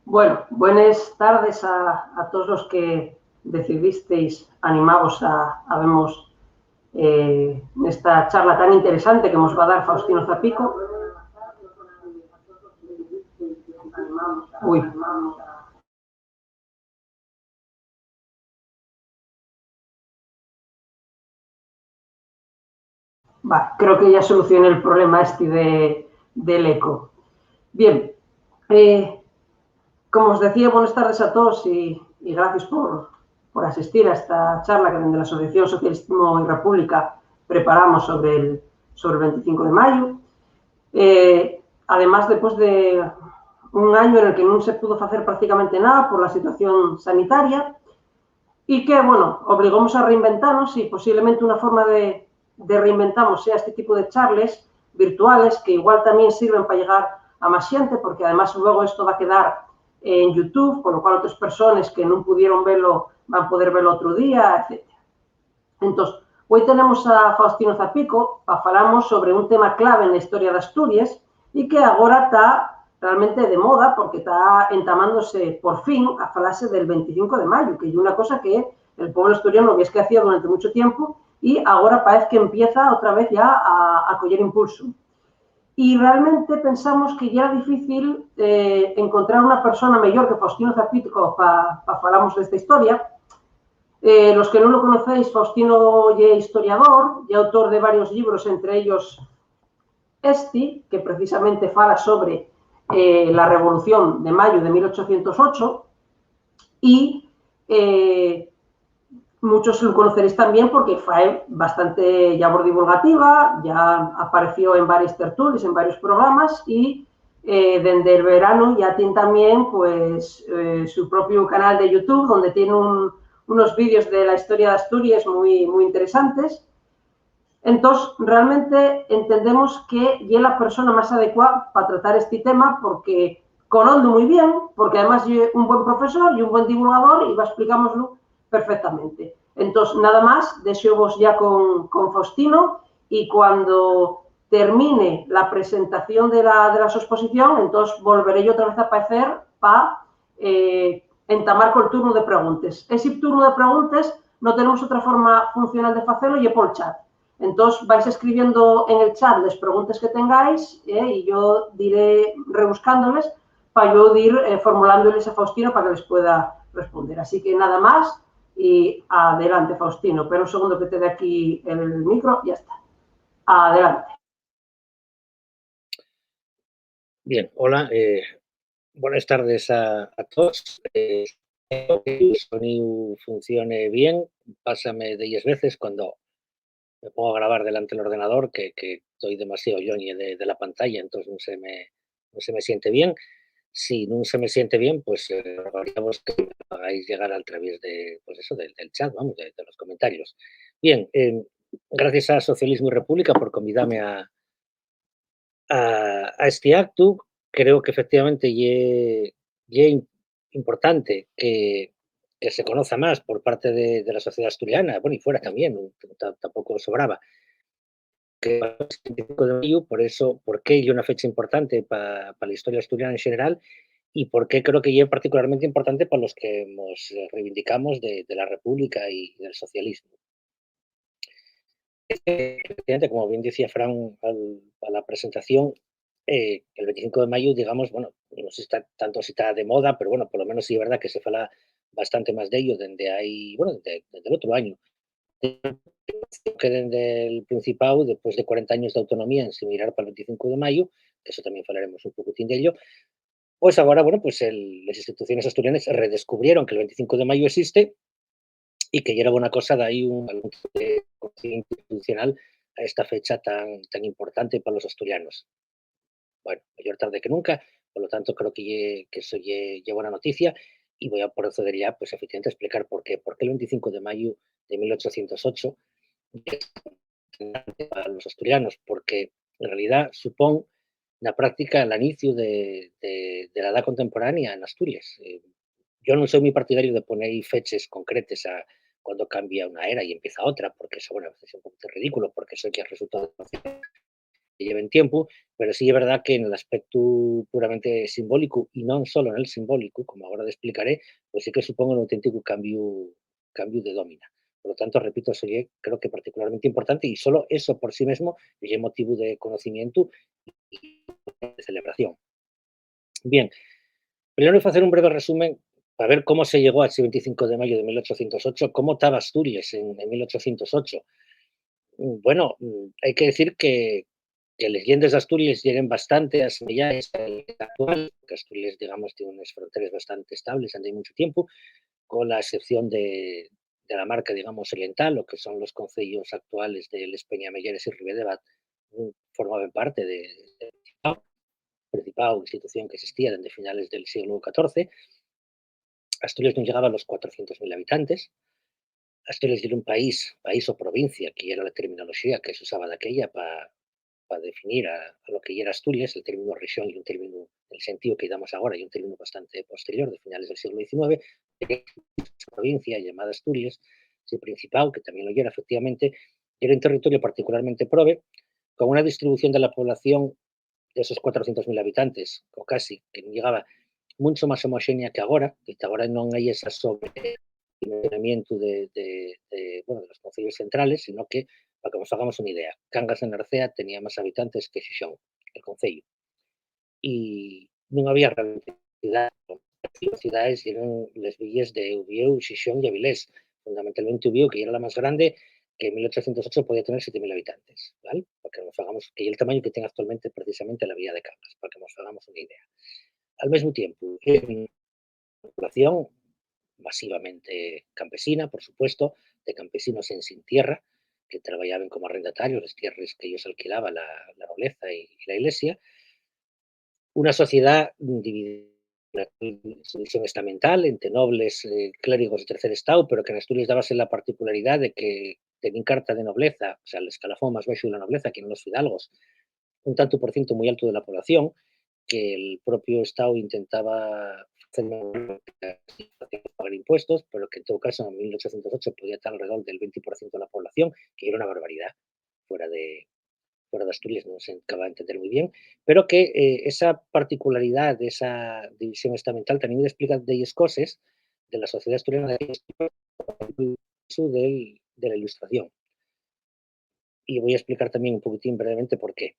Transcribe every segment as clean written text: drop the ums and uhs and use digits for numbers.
Bueno, buenas tardes a todos los que decidisteis animaros a vernos esta charla tan interesante que nos va a dar Faustino Zapico. Uy. Va, creo que ya solucioné el problema del eco. Bien, como os decía, buenas tardes a todos y gracias por asistir a esta charla que desde la Asociación Socialismo y República preparamos sobre el 25 de mayo. Además, después de un año en el que no se pudo hacer prácticamente nada por la situación sanitaria y que, bueno, obligamos a reinventarnos y posiblemente una forma de reinventarnos sea este tipo de charlas virtuales que igual también sirven para llegar a más gente, porque además luego esto va a quedar en YouTube, con lo cual otras personas que no pudieron verlo van a poder verlo otro día, etc. Entonces, hoy tenemos a Faustino Zapico para falarmos sobre un tema clave en la historia de Asturias y que ahora está realmente de moda porque está entamándose por fin a falarse del 25 de mayo, que es una cosa que el pueblo asturiano ves que hacía durante mucho tiempo y ahora parece que empieza otra vez ya a coger impulso. Y realmente pensamos que ya era difícil encontrar una persona mejor que Faustino Zapico para falarmos de esta historia. Los que no lo conocéis, Faustino es historiador y autor de varios libros, entre ellos que precisamente fala sobre la Revolución de Mayo de 1808 y muchos lo conoceréis también porque fue bastante labor divulgativa, ya apareció en varias tertulias, en varios programas y desde el verano ya tiene también pues su propio canal de YouTube donde tiene unos vídeos de la historia de Asturias muy interesantes. Entonces, realmente entendemos que es la persona más adecuada para tratar este tema porque conoce muy bien, porque además es un buen profesor y un buen divulgador y va a explicárnoslo perfectamente. Entonces, nada más, deseo ya con Faustino y cuando termine la presentación de la su exposición, entonces volveré yo otra vez a aparecer para entamar con el turno de preguntas. Ese turno de preguntas no tenemos otra forma funcional de hacerlo y es por el chat. Entonces vais escribiendo en el chat las preguntas que tengáis y yo diré rebuscándoles para yo ir formulándoles a Faustino para que les pueda responder. Así que nada más y adelante, Faustino. Pero un segundo que te dé aquí el micro, ya está. Adelante. Bien, hola, buenas tardes a todos. Espero que el sonido funcione bien. Pásame 10 veces cuando me pongo a grabar delante del ordenador, que estoy demasiado yoñe de la pantalla, entonces no se me siente bien. Si no se me siente bien, pues rogaríamos que me hagáis llegar a través de, pues eso, del chat, vamos, de los comentarios. Bien, gracias a Socialismo y República por convidarme a este acto. Creo que efectivamente es importante que se conozca más por parte de la sociedad asturiana, bueno, y fuera también, tampoco sobraba, que el 25 de mayo, por eso, por qué es una fecha importante para la historia asturiana en general y por qué creo que es particularmente importante para los que nos reivindicamos de la República y del socialismo. Efectivamente, como bien decía Fran a la presentación, el 25 de mayo, digamos, bueno, no sé si está, tanto si está de moda, pero bueno, por lo menos sí es verdad que se fala bastante más de ello desde ahí, bueno, desde el otro año. Que desde el Principado, después de 40 años de autonomía, en sin mirar para el 25 de mayo, que eso también hablaremos un poquitín de ello, pues ahora, bueno, pues las instituciones asturianas redescubrieron que el 25 de mayo existe y que ya era buena cosa de ahí algún tipo de institucional a esta fecha tan importante para los asturianos. Bueno, mayor tarde que nunca, por lo tanto creo que eso ya buena noticia y voy a proceder ya, pues efectivamente a explicar por qué el 25 de mayo de 1808 es importante para los asturianos, porque en realidad supone la práctica el inicio de la edad contemporánea en Asturias. Yo no soy muy partidario de poner fechas concretas a cuando cambia una era y empieza otra, porque eso, bueno, a veces es un poco ridículo, porque eso ya es resultado lleven tiempo, pero sí es verdad que en el aspecto puramente simbólico, y non solo en el simbólico, como ahora te explicaré, pues sí que supone un auténtico cambio de domina. Por lo tanto, repito, eso é, creo que particularmente importante, y solo eso por sí mismo es motivo de conocimiento y de celebración. Bien, primero voy a hacer un breve resumen para ver cómo se llegó a ese 25 de mayo de 1808, cómo estaba Asturias en 1808. Bueno, hay que decir que les llendres d'Asturias lleguen bastante asemellables al actual, que Asturias, digamos, tiene unas fronteras bastante estables desde mucho tiempo, con la excepción de la marca, digamos, oriental, lo que son los concellos actuales de Les Peñamelleres y Ribedebat, formaban parte del Principado, institución que existía desde finales del siglo XIV. Asturias no llegaba a los 400.000 habitantes. Asturias era un país o provincia, que era la terminología que se usaba de aquella para definir a lo que era Asturias, el término región y un término, el sentido que damos ahora, y un término bastante posterior, de finales del siglo XIX, provincia llamada Asturias, el Principado, que también lo era efectivamente, era un territorio particularmente prove, con una distribución de la población de esos 400.000 habitantes, o casi, que llegaba mucho más homogénea que ahora, que ahora no hay esa sobredimensionamiento bueno, de los concellos centrales, sino que, para que nos hagamos una idea, Cangas de Narcea tenía más habitantes que Xixón, el concello. Y non había realmente ciudades, eran las villas de Ubieu, Xixón y Avilés. Fundamentalmente Ubieu, que era la más grande, que en 1808 podía tener 7.000 habitantes, ¿vale? Para que nos hagamos, que es el tamaño que tiene actualmente precisamente la villa de Cangas, para que nos hagamos una idea. Al mismo tiempo, en población masivamente campesina, por supuesto, de campesinos en sin tierra, que trabajaban como arrendatarios, las tierras que ellos alquilaban la nobleza y la iglesia, una sociedad dividida en su división estamental entre nobles, clérigos de tercer estado, pero que en Asturias dábase la particularidad de que tenían carta de nobleza, o sea, el escalafón más bajo de la nobleza, que eran los fidalgos, un tanto por ciento muy alto de la población, que el propio Estado intentaba hacer pagar impuestos, pero que en todo caso en 1808 podía estar alrededor del 20% de la población, que era una barbaridad fuera de Asturias, no se acaba de entender muy bien, pero que esa particularidad de esa división estamental también explica de ellas cosas de la sociedad asturiana de la Ilustración. Y voy a explicar también un poquitín brevemente por qué.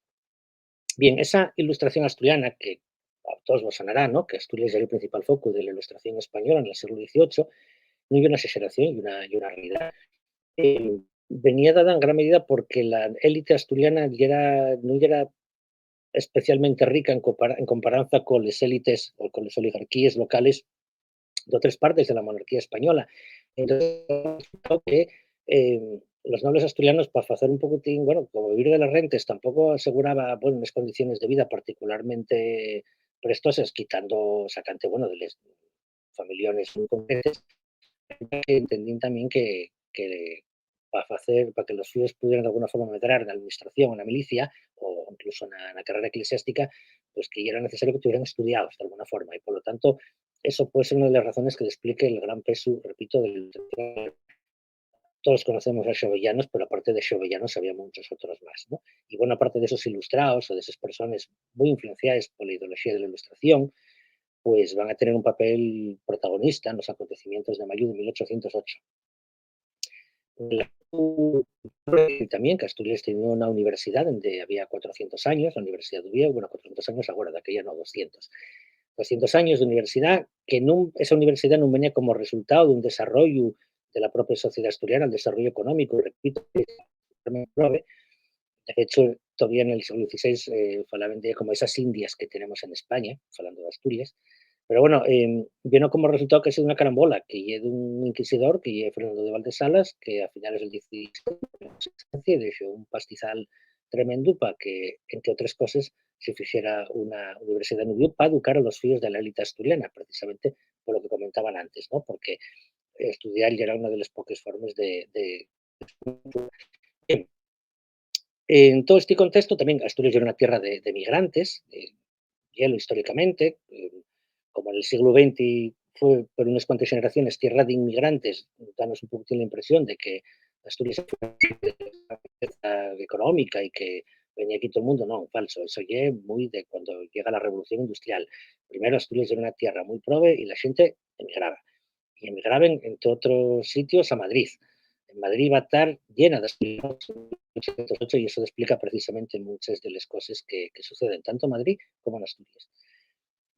Bien, esa Ilustración asturiana, que a todos nos sonará, ¿no? Que Asturias era el principal foco de la Ilustración española en el siglo XVIII, no hay una exageración y una realidad. Venía dada en gran medida porque la élite asturiana no era especialmente rica en comparanza con las élites o con las oligarquías locales de otras partes de la monarquía española. Entonces, que los nobles asturianos, para hacer un poquitín, bueno, como vivir de las rentes, tampoco aseguraba, bueno, unas condiciones de vida particularmente prestosas, sacante, bueno, de las familiones muy concretas, que entendían también que para que los fieles pudieran de alguna forma medrar en la administración, en la milicia o incluso en la carrera eclesiástica, pues que era necesario que tuvieran estudiados de alguna forma, y por lo tanto eso puede ser una de las razones que explique el gran peso, repito, del. Todos conocemos a xovellanos, pero aparte de xovellanos había muchos otros más, ¿no? Y buena parte de esos ilustrados o de esas personas muy influenciadas por la ideología de la Ilustración, pues van a tener un papel protagonista en los acontecimientos de mayo de 1808. También que Asturias tenía una universidad donde había 400 años, la Universidad de Oviedo, bueno, 400 años ahora, de aquella no, 200. 200 años de universidad, que esa universidad no venía como resultado de un desarrollo de la propia sociedad asturiana, el desarrollo económico, repito, de hecho, todavía en el siglo XVI falaban de como esas Indias que tenemos en España, hablando de Asturias, pero bueno, vino como resultado que ha sido una carambola, que es de un inquisidor, que es Fernando de Valdesalas, que a finales del XVI dejó un pastizal tremendo para que, entre otras cosas, se hiciera una universidad en Ubiú para educar a los hijos de la élite asturiana, precisamente por lo que comentaban antes, ¿no? Porque estudiar ya era una de las pocas formas de. En todo este contexto, también Asturias era una tierra de migrantes, hielo históricamente, como en el siglo XX fue por unas cuantas generaciones tierra de inmigrantes, danos un poquito la impresión de que Asturias fue una económica y que veña aquí todo el mundo, non, falso, eso lle moi de cuando llega la revolución industrial. Primero Asturias era unha tierra moi prove e la xente emigraba. Y emigraban entre otros sitios a Madrid. En Madrid va a estar llena de asturianos y eso explica precisamente muchas de las cosas que suceden tanto en Madrid como en Asturias.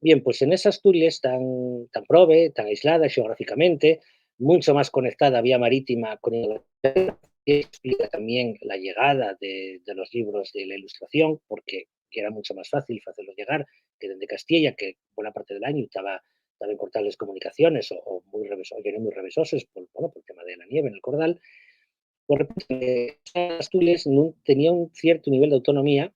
Bien, pues en esa Asturias tan prove, tan aislada geográficamente, mucho más conectada vía marítima con Inglaterra, que explica también la llegada de los libros de la Ilustración, porque era mucho más fácil hacerlos llegar que desde Castilla, que buena parte del año estaba en cortales comunicaciones o muy muy revesosos bueno, por el tema de la nieve en el Cordal. Por repente, Asturias tenía un cierto nivel de autonomía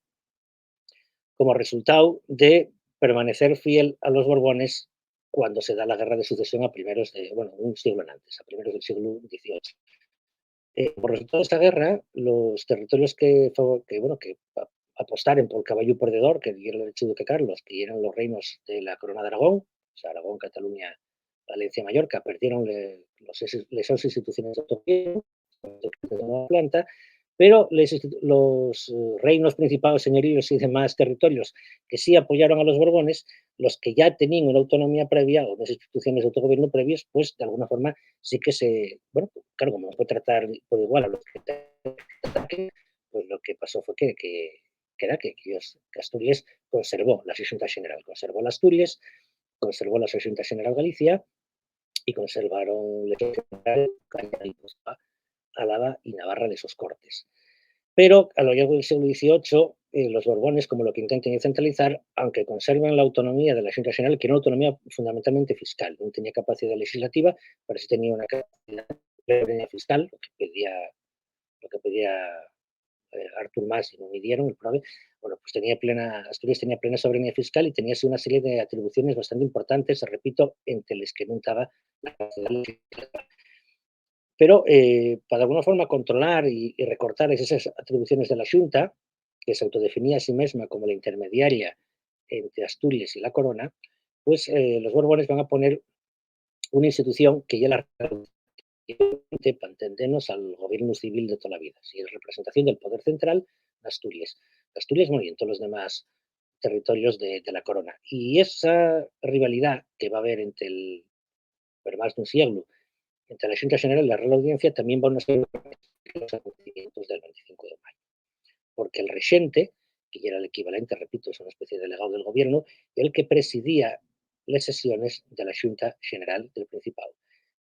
como resultado de permanecer fiel a los Borbones cuando se da la guerra de sucesión a primeros de, bueno, un siglo antes, a primeros del siglo XVIII. Por resultado de esta guerra, los territorios que apostaren por el caballo perdedor, que era el archiduque Carlos, que eran los reinos de la corona de Aragón, o sea, Aragón, Cataluña, Valencia, Mallorca, perdieron las instituciones de autogobierno, la planta, pero los reinos principados, señoríos y demás territorios que sí apoyaron a los Borbones, los que ya tenían una autonomía previa o unas instituciones de autogobierno previas, pues de alguna forma sí que bueno, claro, como no puede tratar por igual a los que ataquen, pues lo que pasó fue que Asturias conservó la Xunta General, conservó la Asturias, conservó la Xunta General Galicia y conservaron la General Álava y Navarra de esos cortes. Pero a lo largo del siglo XVIII, los Borbones, como lo que intentan es centralizar, aunque conservan la autonomía de la Xunta General, que era una autonomía fundamentalmente fiscal, non tenía capacidad legislativa, pero sí tenía una capacidad fiscal, lo que pedía Artur Mas y no midieron, el PROVE, bueno, pues Asturias tenía plena soberanía fiscal y tenía así una serie de atribuciones bastante importantes, repito, entre las que no estaba la capacidad legislativa. Pero para de alguna forma controlar y recortar esas atribuciones de la Xunta, que se autodefinía a sí misma como la intermediaria entre Asturias y la corona, pues los Borbones van a poner una institución que ya la para entendernos al gobierno civil de toda la vida, si es representación del poder central de Asturias. Asturias, bueno, y en todos los demás territorios de la corona. Y esa rivalidad que va a haber por más de un siglo, entre la Xunta General y la Real Audiencia también van a ser los acontecimientos del 25 de mayo. Porque el regente, que ya era el equivalente, repito, es una especie de delegado del gobierno, el que presidía las sesiones de la Xunta General del Principado.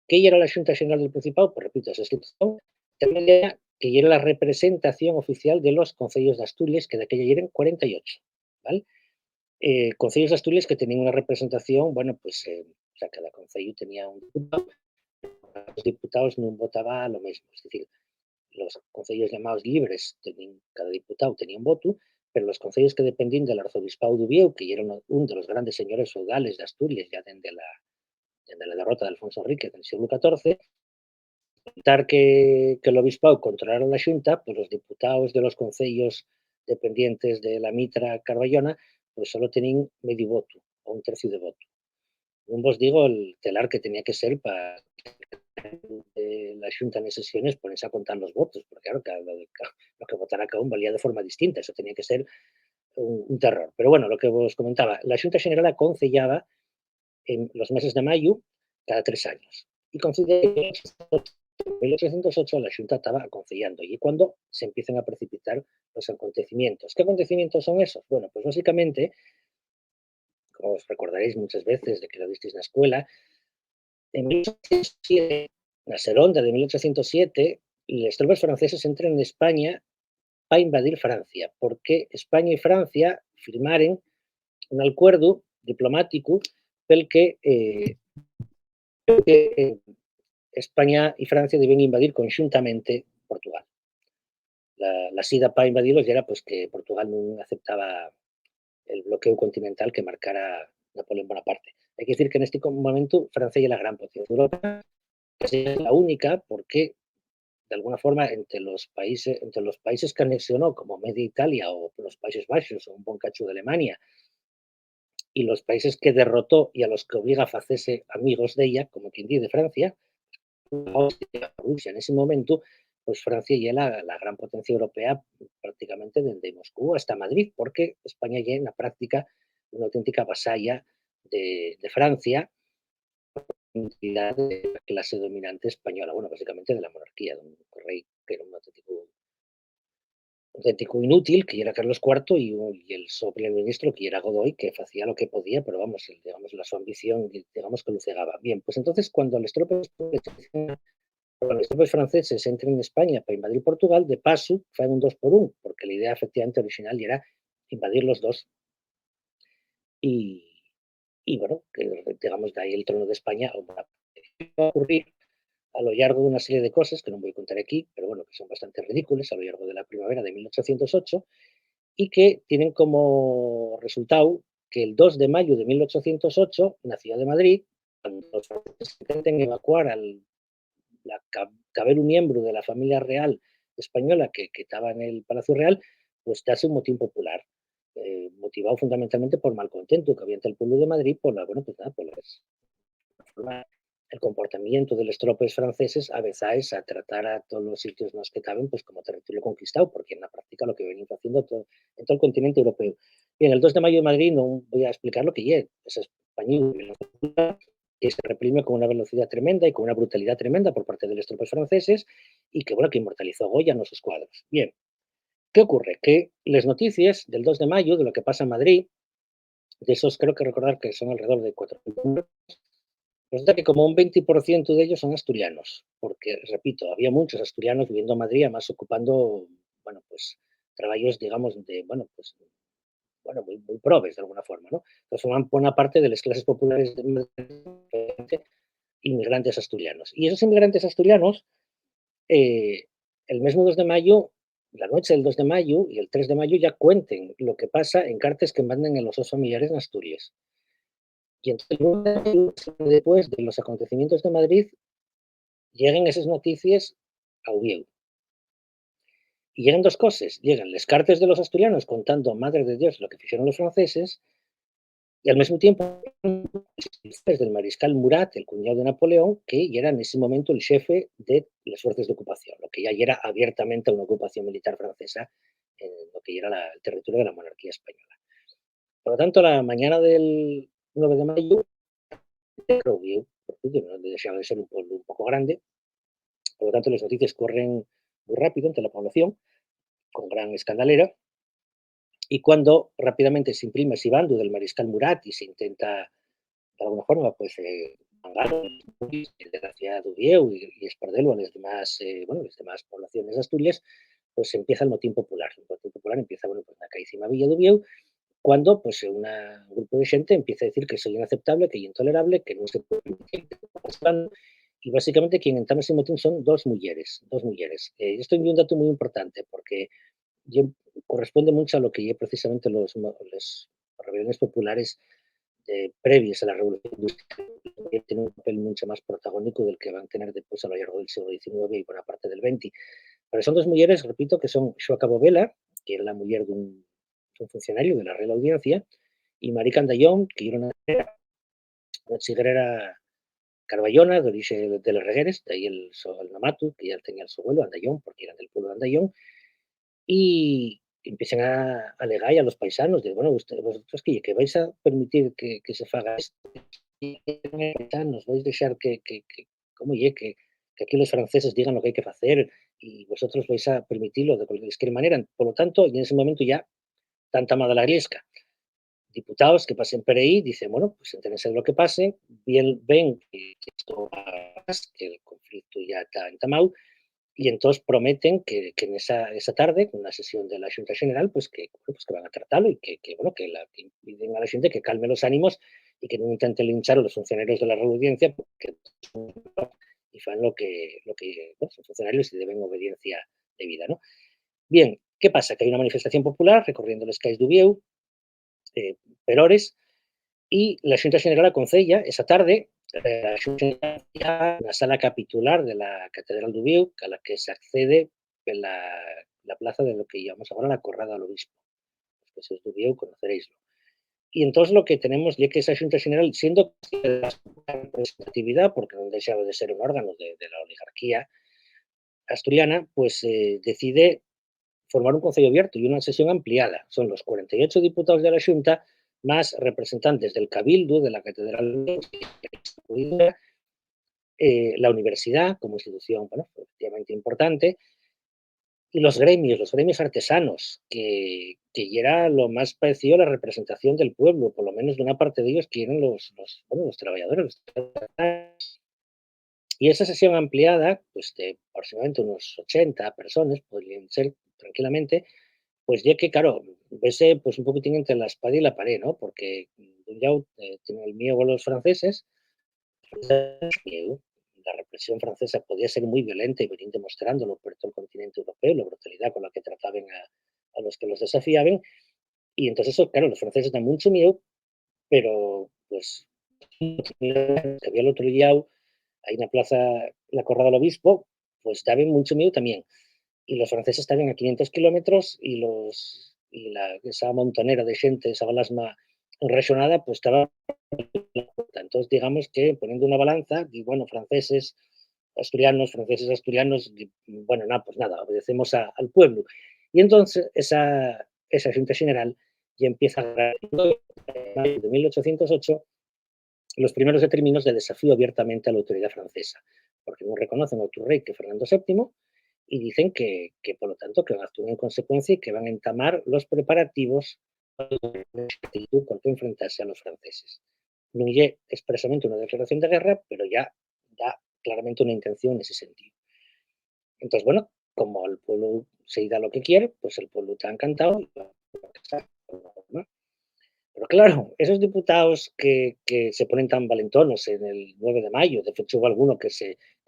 ¿Qué era la Xunta General del Principado? Pues repito, esa institución que era la representación oficial de los concellos de Asturias, que de aquella eran 48, ¿vale? Concellos de Asturias que tenían una representación, bueno, pues, o sea, cada concello tenía un diputado, los diputados no votaban lo mismo, es decir, los concellos llamados libres, cada diputado tenía un voto, pero los concellos que dependían del arzobispado de Ubieu, que era uno de los grandes señores feudales de Asturias, ya desde la derrota de Alfonso Enrique en el siglo XIV, evitar que el obispado controlara la Xunta, pues los diputados de los concellos dependientes de la Mitra Carballona, pues solo tenían medio voto o un tercio de voto. Non vos digo el telar que tenía que ser para la Xunta en sesiones ponerse a contar los votos, porque claro, lo que votara cada uno valía de forma distinta, eso tenía que ser un terror. Pero bueno, lo que os comentaba, la Xunta General aconsellaba en los meses de mayo cada 3 años. Y en 1808 la Xunta estaba aconsellando y cuando se empiezan a precipitar los acontecimientos. ¿Qué acontecimientos son esos? Bueno, pues básicamente, como os recordaréis muchas veces de que lo visteis en la escuela, en 1807, la Seronda de 1807, las tropas franceses entran en España para invadir Francia, porque España y Francia firmaren un acuerdo diplomático pel que España y Francia deben invadir conjuntamente Portugal. La sida para invadirlos era pues, que Portugal no aceptaba el bloqueo continental que marcara Napoleón Bonaparte. Hay que decir que en este momento Francia es la gran potencia de Europa, es la única porque de alguna forma entre los países que anexionó como Media Italia o los Países Bajos o un buen cacho de Alemania y los países que derrotó y a los que obliga a hacerse amigos de ella, como quien dice de Francia, Rusia en ese momento, pues Francia ya la gran potencia europea prácticamente desde Moscú hasta Madrid, porque España ya en la práctica una auténtica vasalla de Francia, entidad de la clase dominante española, bueno, básicamente de la monarquía, de un rey que era un auténtico inútil, que era Carlos IV, y el so primer ministro, que era Godoy, que hacía lo que podía, pero vamos, digamos, la su ambición, digamos, que lo cegaba. Bien, pues entonces cuando las tropas franceses entren en España para invadir Portugal, de paso, fan un 2 por 1, porque la idea efectivamente original era invadir los dos. Y, y bueno, que, digamos, de ahí el trono de España va a ocurrir a lo largo de una serie de cosas que no voy a contar aquí, pero bueno, que son bastante ridículas a lo largo de la primavera de 1808 y que tienen como resultado que el 2 de mayo de 1808, en la ciudad de Madrid, cuando los franceses intenten evacuar al caber un miembro de la familia real española que estaba en el Palacio Real, pues hace un motín popular, motivado fundamentalmente por malcontento que había entre el pueblo de Madrid por la, bueno, pues nada, por el comportamiento de los tropes franceses a veces a tratar a todos los sitios en los que caben pues como territorio conquistado, porque en la práctica lo que venimos haciendo en todo el continente europeo. Bien, el 2 de mayo de Madrid no voy a explicar lo que es español, que se reprime con una velocidad tremenda y con una brutalidad tremenda por parte de los tropes franceses y que, bueno, que inmortalizó Goya en sus cuadros. Bien, ¿qué ocurre? Que las noticias del 2 de mayo, de lo que pasa en Madrid, de esos creo que recordar que son alrededor de 4.000, resulta que como un 20% de ellos son asturianos, porque, repito, había muchos asturianos viviendo en Madrid, además ocupando, bueno, pues, trabajos, digamos, de, bueno, pues, bueno, muy probes de alguna forma, ¿no? Entonces forman buena parte de las clases populares de Madrid, inmigrantes asturianos. Y esos inmigrantes asturianos, eh, el mismo 2 de mayo, la noche del 2 de mayo y el 3 de mayo ya cuenten lo que pasa en cartas que mandan en los dos familiares en Asturias. Y entonces, después de los acontecimientos de Madrid, lleguen esas noticias a Uvieu. Y llegan dos cosas. Llegan las cartas de los asturianos contando, madre de Dios, lo que hicieron los franceses, y al mismo tiempo del mariscal Murat, el cuñado de Napoleón, que ya era en ese momento el jefe de las fuerzas de ocupación, lo que ya era abiertamente una ocupación militar francesa en lo que ya era el territorio de la monarquía española. Por lo tanto, la mañana del 9 de mayo, no dejaba de ser un pueblo un poco grande, por lo tanto las noticias corren muy rápido entre la población, con gran escandalera, y cuando rápidamente se imprime ese bando del mariscal Murat y se intenta de alguna forma, pues, de la ciudad de Uvieu y Espardello a las demás, bueno, las demás poblaciones de Asturias, pues empieza el motín popular. El motín popular empieza, bueno, pues na caísima villa de Uvieu, cuando, pues, un grupo de gente empieza a decir que eso es inaceptable, que es intolerable, que no se puede permitir, y básicamente quien entama ese motín son dos mujeres, dos mujeres. Esto es un dato muy importante porque corresponde mucho a lo que precisamente las rebeliones populares previas a la Revolución Industrial tienen un papel mucho más protagónico del que van a tener después a lo largo del siglo XIX y buena parte del XX. Pero son dos mujeres, repito, que son Xoaca Bovela, que era la mujer un funcionario de la Real Audiencia, y María Candayón, que era una chigrera carballona de origen de los Regueres, de ahí el Namatu, que ya tenía el su abuelo, Andayón, porque eran del pueblo de Andayón, y empiezan a alegar a los paisanos de, bueno, vosotros que vais a permitir que se faga esto, nos vais a dejar como que aquí los franceses digan lo que hay que hacer y vosotros vais a permitirlo de cualquier manera. Por lo tanto, y en ese momento ya, tanta mala la griesca. Diputados que pasen por ahí dicen, bueno, pues entérense de lo que pase, bien, ven que esto va a más, que el conflicto ya está entamado, y entonces prometen que en esa tarde, con una sesión de la Junta General, pues bueno, pues que van a tratarlo y bueno, que piden a la gente que calme los ánimos y que no intenten linchar a los funcionarios de la Real Audiencia, porque y fan bueno, son funcionarios y deben obediencia debida, ¿no? Bien, ¿qué pasa? Que hay una manifestación popular recorriendo los calles de Uvieu, Perores, y la Junta General aconsella esa tarde la sala capitular de la Catedral de Uvieu, a la que se accede en la plaza de lo que llamamos ahora la Corrada al Obispo. Los que sois de Uvieu conoceréislo. Y entonces lo que tenemos es que esa Junta General, siendo la representatividad, porque no dejaba de ser un órgano de la oligarquía, asturiana pues decide formar un concello abierto y una sesión ampliada. Son los 48 diputados de la Xunta más representantes del Cabildo, de la Catedral, la universidad como institución, bueno, efectivamente importante, y los gremios artesanos, que ya era lo más parecido a la representación del pueblo, por lo menos de una parte de ellos que eran bueno, los trabajadores. Y esa sesión ampliada, pues de aproximadamente unos 80 personas, podrían ser tranquilamente, pues ya que, claro, vese pues un poquitín entre la espada y la pared, ¿no? Porque ya tiene el miedo a los franceses, la represión francesa podía ser muy violenta y venir demostrándolo por todo el continente europeo, la brutalidad con la que trataban a los que los desafiaban. Y entonces eso, claro, los franceses dan mucho miedo, pero pues que había el otro día hay una plaza, la Corrada del Obispo, pues daban mucho miedo también. Y los franceses estaban a 500 kilómetros esa montonera de gente, esa balasma enrexonada, pues estaba. Entonces, digamos que poniendo una balanza, y bueno, franceses, asturianos, bueno, nada, pues nada, obedecemos al pueblo. Y entonces esa Junta General ya empieza a de 1808 los primeros términos de desafío abiertamente a la autoridad francesa, porque no reconocen a otro rey que Fernando VII y dicen por lo tanto, que van a actuar en consecuencia y que van a entamar los preparativos para enfrentarse a los franceses. No hay expresamente una declaración de guerra, pero ya da claramente una intención en ese sentido. Entonces, bueno, como el pueblo se da lo que quiere, pues el pueblo está encantado. ¿No? Pero claro, esos diputados que se ponen tan valentonos en el 9 de mayo, de hecho hubo alguno que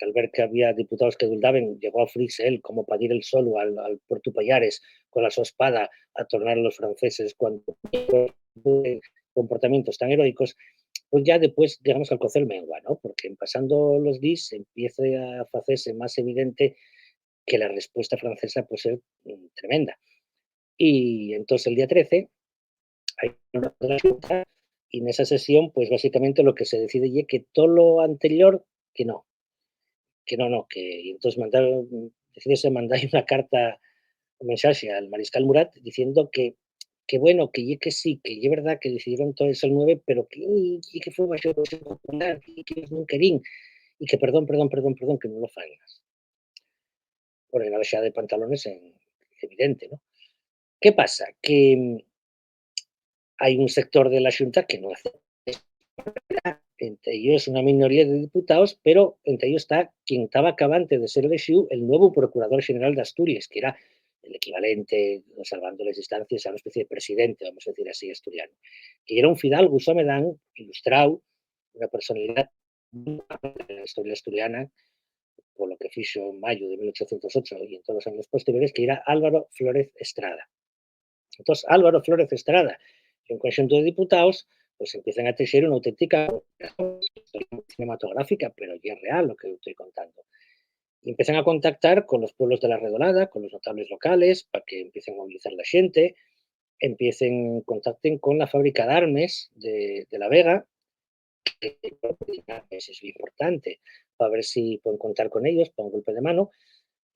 al ver que había diputados que duldaban, llegó a frirse él como para ir el solo al Puerto Payares con la su espada a tornar a los franceses cuando comportamientos tan heroicos, pues ya después llegamos al cocer mengua, ¿no? Porque pasando los días empieza a hacerse más evidente que la respuesta francesa puede ser tremenda. Y entonces el día 13 hay una de la Junta y en esa sesión, pues básicamente lo que se decide es que todo lo anterior, que entonces decide mandar una carta, un mensaje al mariscal Murat diciendo que bueno, que sí, que es verdad que decidieron todo eso el 9, pero que fue mayor popular, que es un querín, y que perdón, que no lo fagas. Por la bajada de pantalones evidente, ¿no? ¿Qué pasa? Que hay un sector de la Junta que no hace. Entre ellos una minoría de diputados, pero entre ellos está quien estaba acabante de ser elegido el nuevo Procurador General de Asturias, que era el equivalente, salvando las distancias, a una especie de presidente, vamos a decir así, asturiano, que era un fidalgo somedán, ilustrado, una personalidad de la historia asturiana, por lo que hizo en mayo de 1808 y en todos los años posteriores, que era Álvaro Flórez Estrada. Entonces, Álvaro Flórez Estrada y un conjunto de diputados pues empiezan a tejer una auténtica cinematográfica, pero ya es real lo que estoy contando. Y empiezan a contactar con los pueblos de la Redolada, con los notables locales, para que empiecen a movilizar la gente, contacten con la fábrica de armas de La Vega, que es importante, para ver si pueden contar con ellos, para un golpe de mano.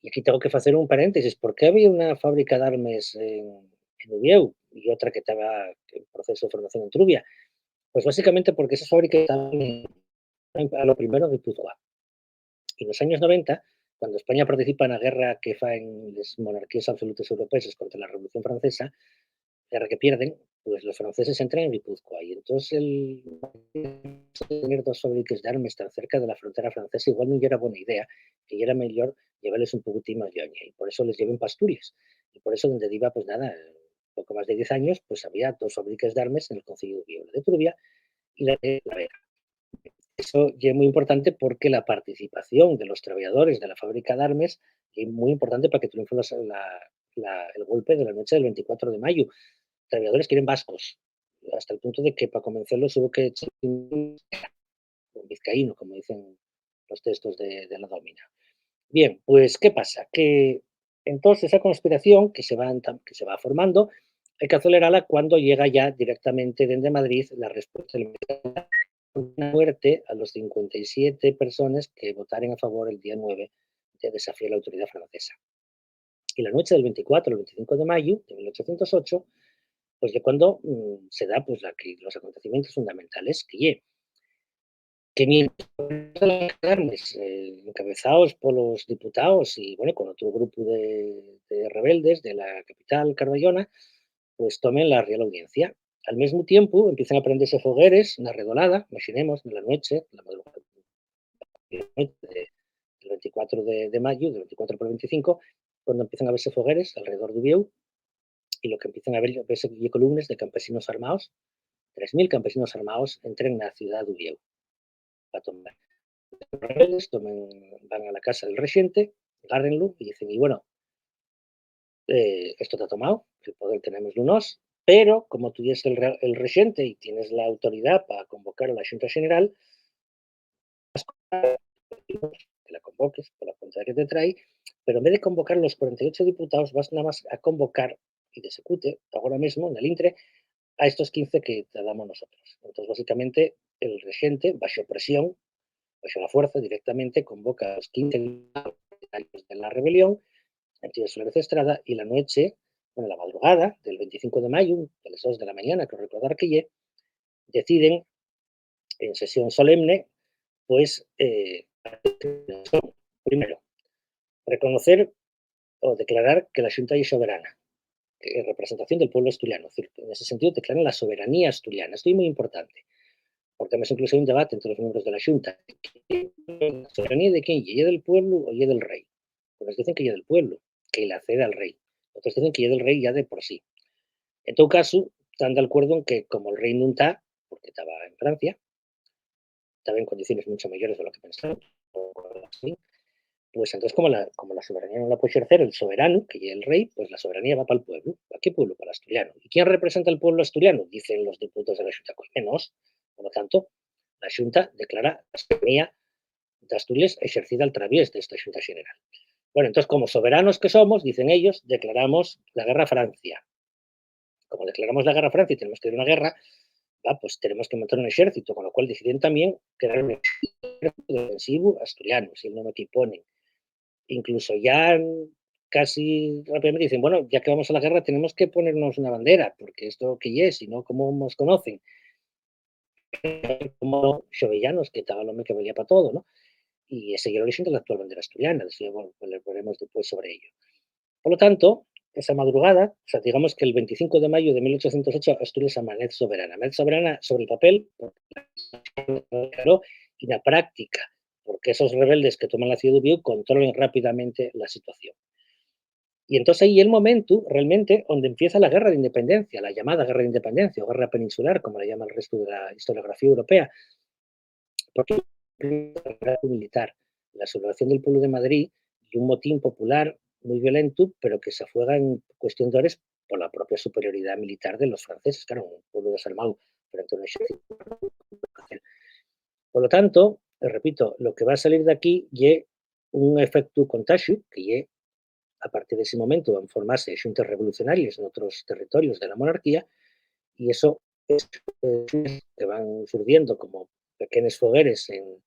Y aquí tengo que hacer un paréntesis. ¿Por qué había una fábrica de armas en Ubieu y otra que estaba en proceso de formación en Trubia? Pues básicamente porque esas fábricas estaban a lo primero de Guipúzcoa. Y en los años 90, cuando España participa en la guerra que en las monarquías absolutas europeas contra la Revolución Francesa, guerra que pierden, pues los franceses entran en Guipúzcoa. Y entonces tener dos fábricas de armas tan cerca de la frontera francesa igual no era buena idea, que era mejor llevarles un poquitín más lloña. Y por eso les lleven Asturias. Y por eso donde iba, pues nada, poco más de 10 años, pues había dos fábricas de armas en el concello de Ubieu, la de Trubia y la de La Vega. Eso ya es muy importante porque la participación de los trabajadores de la fábrica de armas es muy importante para que triunfe el golpe de la noche del 24 de mayo. Trabajadores quieren vascos, hasta el punto de que para convencerlos hubo que echar un vizcaíno, como dicen los textos de la Domina. Bien, pues, ¿qué pasa? Que entonces esa conspiración que se va formando, hay que acelerarla cuando llega ya directamente desde Madrid la respuesta del una muerte a los 57 personas que votaron a favor el día 9 obviamente, desafía la autoridad francesa. Y la noche del 24 al 25 de mayo de 1808, pues de cuando se da pues, los acontecimientos fundamentales que mientras encabezados por los diputados y bueno, con otro grupo de rebeldes de la capital carballona, pues tomen la Real Audiencia. Al mismo tiempo empiezan a prenderse fogueres na redolada, imaginemos, de la noche, la madrugada del 24 de mayo, del 24 por el 25, cuando empiezan a verse fogueres alrededor de Ubieu, y lo que empiezan a verse columnas de campesinos armados, 3.000 campesinos armados entran en la ciudad de Ubieu a tomar. Los rebeldes van a la casa del regente, agárrenlo y dicen, y bueno, esto te ha tomado, el poder tenemos unos, pero como tú eres el regente y tienes la autoridad para convocar a la Junta General, que la convoques por la cuenta que te trae, pero en vez de convocar los 48 diputados, vas nada más a convocar y de execute ahora mismo en el intre a estos 15 que te damos nosotros. Entonces, básicamente, el regente, bajo presión, bajo la fuerza, directamente convoca a los 15 de la rebelión, Antonio Soler Estrada, y la noche, bueno, la madrugada del 25 de mayo, a las 2 de la mañana, creo recordar que deciden en sesión solemne, pues, primero, reconocer o declarar que la Xunta es soberana, en representación del pueblo asturiano. Es decir, en ese sentido, declaran la soberanía asturiana. Esto es muy importante, porque además incluso hay un debate entre los miembros de la Xunta. ¿La soberanía de quién? ¿Y del pueblo o y del rey? Pues dicen que ya del pueblo, que la cede al rey. Otros dicen que ya del rey ya de por sí. En todo caso, están de acuerdo en que como el rey no está, porque estaba en Francia, estaba en condiciones mucho mayores de lo que pensaban, pues entonces como la soberanía no la puede ejercer el soberano, que es el rey, pues la soberanía va para el pueblo. ¿Para qué pueblo? Para el asturiano. ¿Y quién representa al pueblo asturiano? Dicen los diputados de la Xunta, pues menos. Por lo tanto, la Xunta declara la soberanía de Asturias ejercida a través de esta Xunta General. Bueno, entonces, como soberanos que somos, dicen ellos, declaramos la guerra a Francia. Como declaramos la guerra a Francia y tenemos que ir a una guerra, pues tenemos que montar un ejército, con lo cual deciden también crear un ejército defensivo asturiano, si el nombre que ponen. Incluso ya casi rápidamente dicen, bueno, ya que vamos a la guerra tenemos que ponernos una bandera, porque esto que es, si no, ¿cómo nos conocen? Como xovellanos, que estaba el hombre que valía para todo, ¿no? Y ese es el origen de la actual bandera asturiana, bueno, pues le veremos después sobre ello. Por lo tanto, esa madrugada, o sea, digamos que el 25 de mayo de 1808 Asturias amanece soberana sobre el papel, y la práctica, porque esos rebeldes que toman la ciudad de Ubiu controlen rápidamente la situación. Y entonces ahí el momento realmente donde empieza la guerra de independencia, la llamada guerra de independencia o guerra peninsular, como la llama el resto de la historiografía europea, porque la militar, la sublevación del pueblo de Madrid y un motín popular muy violento, pero que se fuega en cuestión de horas por la propia superioridad militar de los franceses, claro, un pueblo desarmado frente a un ejército. Por lo tanto, repito, lo que va a salir de aquí es un efecto contagio, que es a partir de ese momento van a formarse xuntas revolucionarias en otros territorios de la monarquía y eso es que van surgiendo como pequeños fogueres en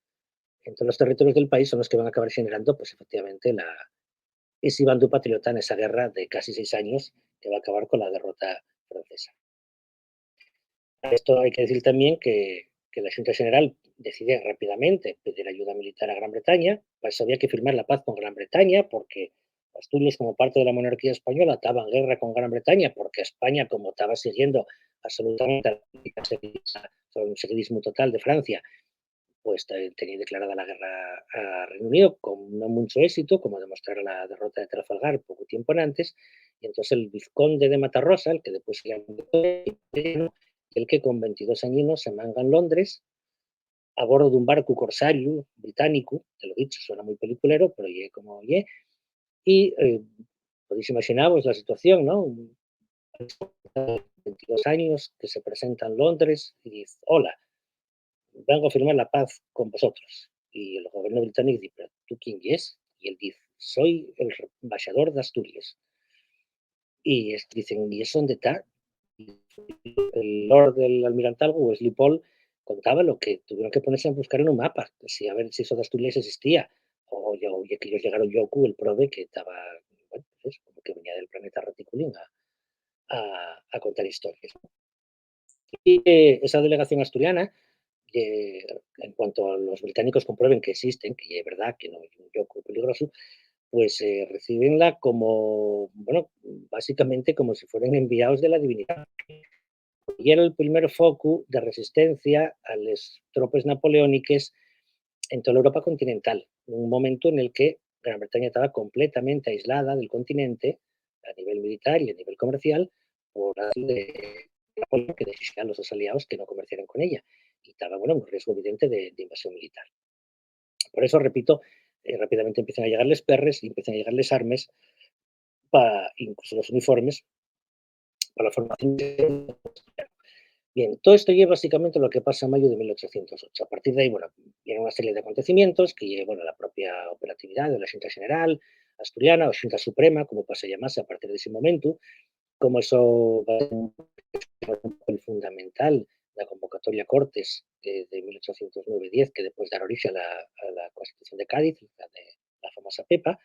todos los territorios del país son los que van a acabar generando, pues efectivamente, ese bando patriota en esa guerra de casi 6 años que va a acabar con la derrota francesa. A esto hay que decir también que la Junta General decide rápidamente pedir ayuda militar a Gran Bretaña, para eso había que firmar la paz con Gran Bretaña, porque Asturias, como parte de la monarquía española, estaba en guerra con Gran Bretaña, porque España, como estaba siguiendo absolutamente un seguidismo total de Francia, pues tenía declarada la guerra a Reino Unido con no mucho éxito, como demostrar la derrota de Trafalgar poco tiempo antes, y entonces el vizconde de Matarrosa, el que después se llamó, el que con 22 añinos se manga en Londres a bordo de un barco corsario británico, te lo he dicho, suena muy peliculero, pero ye como ye, y podéis imaginaros la situación, ¿no? Un 22 años que se presenta en Londres y dice, hola, vengo a firmar la paz con vosotros. Y el gobierno británico dice, pero ¿tú quién es? Y él dice, soy el embajador de Asturias. Y dicen, ¿y eso dónde está? El Lord del Almirantazgo, Wesley Paul, contaba lo que tuvieron que ponerse a buscar en un mapa, a ver si eso de Asturias existía, oye, que ellos llegaron Yoku, el prove, que estaba, bueno, pues eso, como que venía del planeta Raticulín a contar historias. Y esa delegación asturiana, en cuanto a los británicos comprueben que existen, que es verdad que no es un Yoku peligroso, pues recibenla como, bueno, básicamente como si fueran enviados de la divinidad. Y era el primer foco de resistencia a las tropas napoleónicas en toda la Europa continental, un momento en el que Gran Bretaña estaba completamente aislada del continente a nivel militar y a nivel comercial por de Napoleón, que decía a los aliados que no comerciaran con ella y estaba, bueno, un riesgo evidente de invasión militar. Por eso, repito, rápidamente empiezan a llegarles perres y empiezan a llegarles armas, incluso los uniformes, para la formación. Bien, todo esto lleva básicamente lo que pasa en mayo de 1808. A partir de ahí, bueno, viene una serie de acontecimientos que llevan bueno, la propia operatividad de la Xunta General asturiana o Xunta Suprema, como pasa a llamarse a partir de ese momento, como eso va a ser un papel fundamental la convocatoria a Cortes de 1809-10, que después dará origen a la Constitución de Cádiz, la famosa PEPA.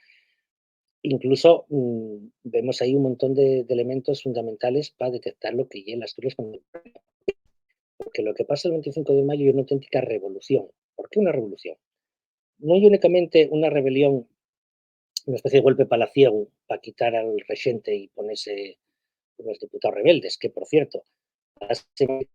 Incluso vemos ahí un montón de elementos fundamentales para detectar lo que lleva Asturias contemporánea. Porque lo que pasa el 25 de mayo es una auténtica revolución. ¿Por qué una revolución? No hay únicamente una rebelión, una especie de golpe palaciego para quitar al regente y ponerse unos diputados rebeldes, que por cierto, hace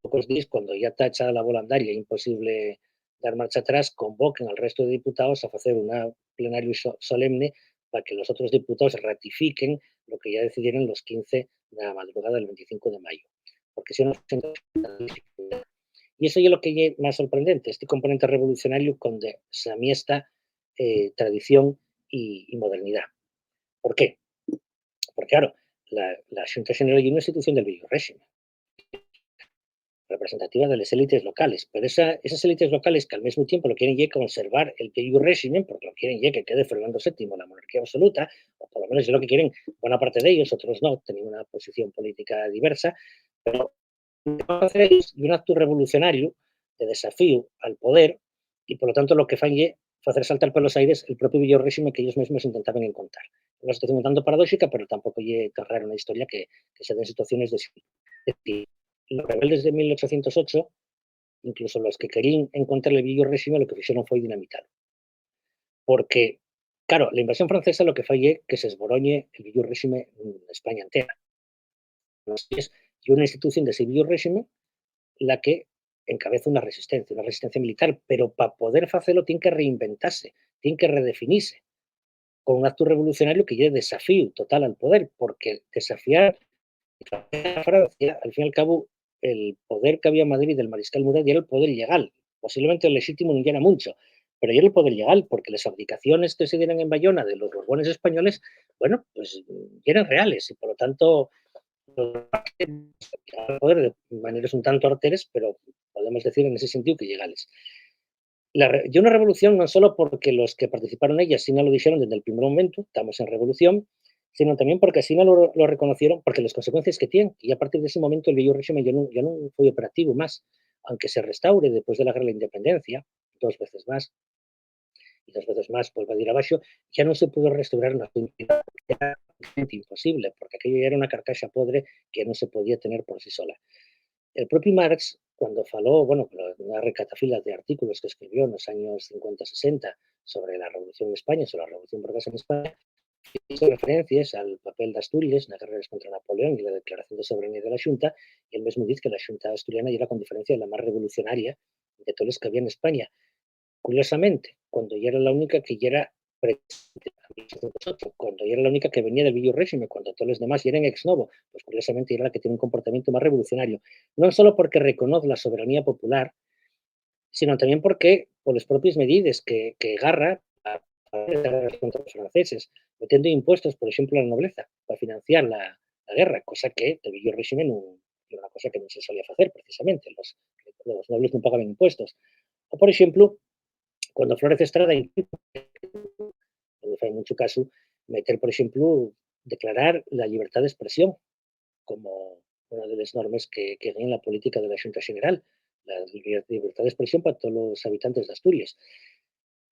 pocos días, cuando ya está echada la bola a andar y es imposible dar marcha atrás, convoquen al resto de diputados a hacer una plenario solemne para que los otros diputados ratifiquen lo que ya decidieron los 15 de la madrugada del 25 de mayo. Porque si no, y eso es lo que es más sorprendente, este componente revolucionario con esa miesta tradición y modernidad. ¿Por qué? Porque, claro, la Xunta General es una institución del viejo régimen, representativa de las élites locales, pero esas élites locales que al mismo tiempo lo quieren conservar el viejo régimen, porque lo quieren que quede Fernando VII, la monarquía absoluta, o por lo menos es lo que quieren buena parte de ellos, otros no, tienen una posición política diversa, pero es un acto revolucionario de desafío al poder y por lo tanto lo que fan es hacer saltar por los aires el propio viejo régimen que ellos mismos intentaban encontrar. Una situación un tanto paradójica, pero tampoco es rara una historia que se den situaciones de decir, los rebeldes de 1808, incluso los que querían encontrar el viejo régimen, lo que hicieron fue dinamitar. Porque, claro, la invasión francesa lo que fue que se esboroñe el viejo régimen en España entera. Y una institución de ese viejo régimen la que encabeza una resistencia militar, pero para poder hacerlo tiene que reinventarse, tiene que redefinirse con un acto revolucionario que lleve desafío total al poder, porque desafiar a Francia, al fin y al cabo, el poder que había en Madrid del mariscal Murat era el poder legal, posiblemente el legítimo no era mucho, pero era el poder legal, porque las abdicaciones que se dieron en Bayona de los borbones españoles, bueno, pues eran reales y por lo tanto poder de maneras un tanto arteres, pero podemos decir en ese sentido que legales. Yo una revolución no solo porque los que participaron en ella sí no lo dijeron desde el primer momento, estamos en revolución, sino también porque así no lo reconocieron, porque las consecuencias que tienen, y a partir de ese momento el viejo régimen ya no fue operativo más, aunque se restaure después de la guerra de la independencia, dos veces más, y dos veces más vuelve a ir abajo, ya no se pudo restaurar una unidad, era imposible, porque aquello ya era una carcasa podre que no se podía tener por sí sola. El propio Marx, cuando faló, bueno, una recatafila de artículos que escribió en los años 50-60 sobre la Revolución en España, sobre la Revolución Burguesa en España, hizo referencias al papel de Asturias en las guerras contra Napoleón y la declaración de soberanía de la Junta, y él mismo dice que la Junta asturiana era con diferencia la más revolucionaria de todos los que había en España. Curiosamente, cuando ya era la única que ya era cuando ya era la única que venía del viejo régimen, cuando todos los demás ya eran ex novo, pues curiosamente era la que tiene un comportamiento más revolucionario. No solo porque reconoce la soberanía popular, sino también porque, por las propias medidas que agarra contra los franceses, metiendo impuestos, por ejemplo, a la nobleza, para financiar la guerra, cosa que el viejo régimen era una cosa que no se solía hacer precisamente. Los nobles no pagaban impuestos. O, por ejemplo, cuando Flores Estrada no fai mucho caso, meter, por ejemplo, declarar la libertad de expresión como una de las normas que en la política de la Xunta General, la libertad de expresión para todos los habitantes de Asturias.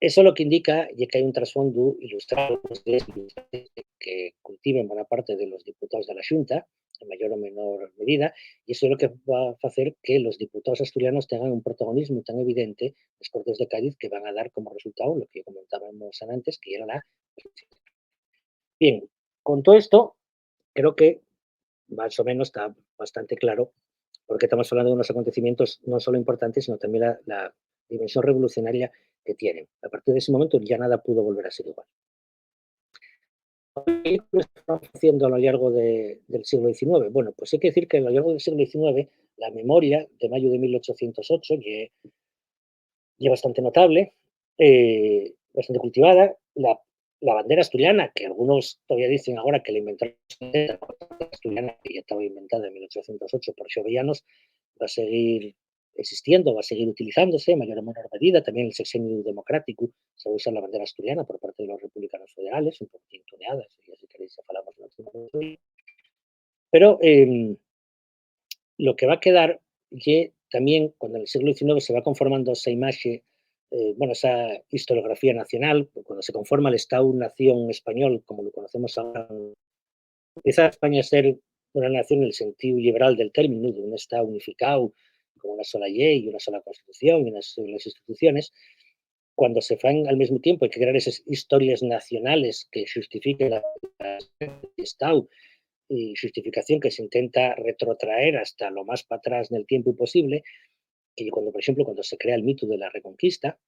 Eso lo que indica es que hay un trasfondo ilustrado que cultiven buena parte de los diputados de la Xunta, en mayor o menor medida, y eso es lo que va a hacer que los diputados asturianos tengan un protagonismo tan evidente en las Cortes de Cádiz, que van a dar como resultado lo que comentábamos antes, que era la... Bien, con todo esto, creo que más o menos está bastante claro, porque estamos hablando de unos acontecimientos no solo importantes, sino también la dimensión revolucionaria que tienen. A partir de ese momento ya nada pudo volver a ser igual. ¿Qué lo estamos haciendo a lo largo del siglo XIX? Bueno, pues hay que decir que a lo largo del siglo XIX la memoria de mayo de 1808 ya bastante notable, bastante cultivada. La bandera asturiana, que algunos todavía dicen ahora que la inventaron la asturiana, que ya estaba inventada en 1808 por xovellanos, va a seguir existiendo, va a seguir utilizándose en mayor o menor medida. También el sexenio democrático se va a usar la bandera asturiana por parte de los republicanos federales, un poco tuneadas, y si queréis falamos de la. Pero lo que va a quedar que también cuando en el siglo XIX se va conformando esa imagen, bueno, esa historiografía nacional, cuando se conforma el Estado-Nación español, como lo conocemos ahora, empieza España a ser una nación en el sentido liberal del término, de un Estado unificado, con una sola ley y una sola constitución y unas instituciones. Cuando se fan al mismo tiempo hay que crear esas historias nacionales que justifiquen la Estado y justificación que se intenta retrotraer hasta lo más para atrás en el tiempo posible, que cuando, por ejemplo, cuando se crea el mito de la Reconquista,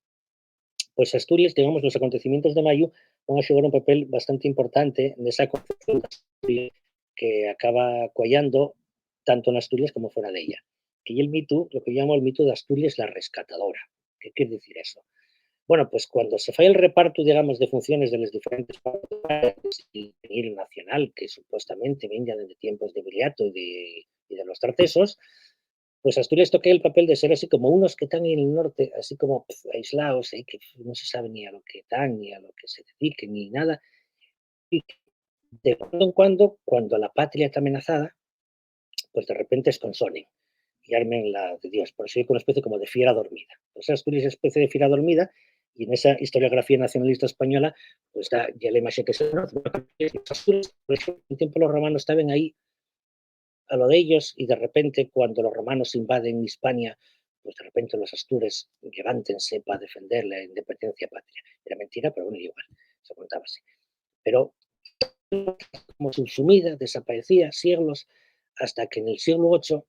pues Asturias, digamos, los acontecimientos de mayo van a jugar un papel bastante importante en esa concepción que acaba cuallando tanto en Asturias como fuera de ella. Que el mito, lo que llamo el mito de Asturias la rescatadora. ¿Qué quiere decir eso? Bueno, pues cuando se falla el reparto, digamos, de funciones de las diferentes partes, el nacional, que supuestamente venía desde tiempos de Viriato y de los Tartesos, pues Asturias toca el papel de ser así como unos que están en el norte, así como aislados, que no se sabe ni a lo que están, ni a lo que se dediquen, ni nada, y de cuando en cuando la patria está amenazada, pues de repente es consonen y armen la de Dios. Por eso hay una especie como de fiera dormida. Pues Asturias es una especie de fiera dormida y en esa historiografía nacionalista española, pues da ya la imagen que se conoce. Asturias, por ejemplo, en tiempo los romanos estaban ahí a lo de ellos y de repente cuando los romanos invaden Hispania, pues de repente los astures levántense para defender la independencia patria. Era mentira, pero bueno, igual, se contaba así. Pero como subsumida, desaparecía siglos, hasta que en el siglo VIII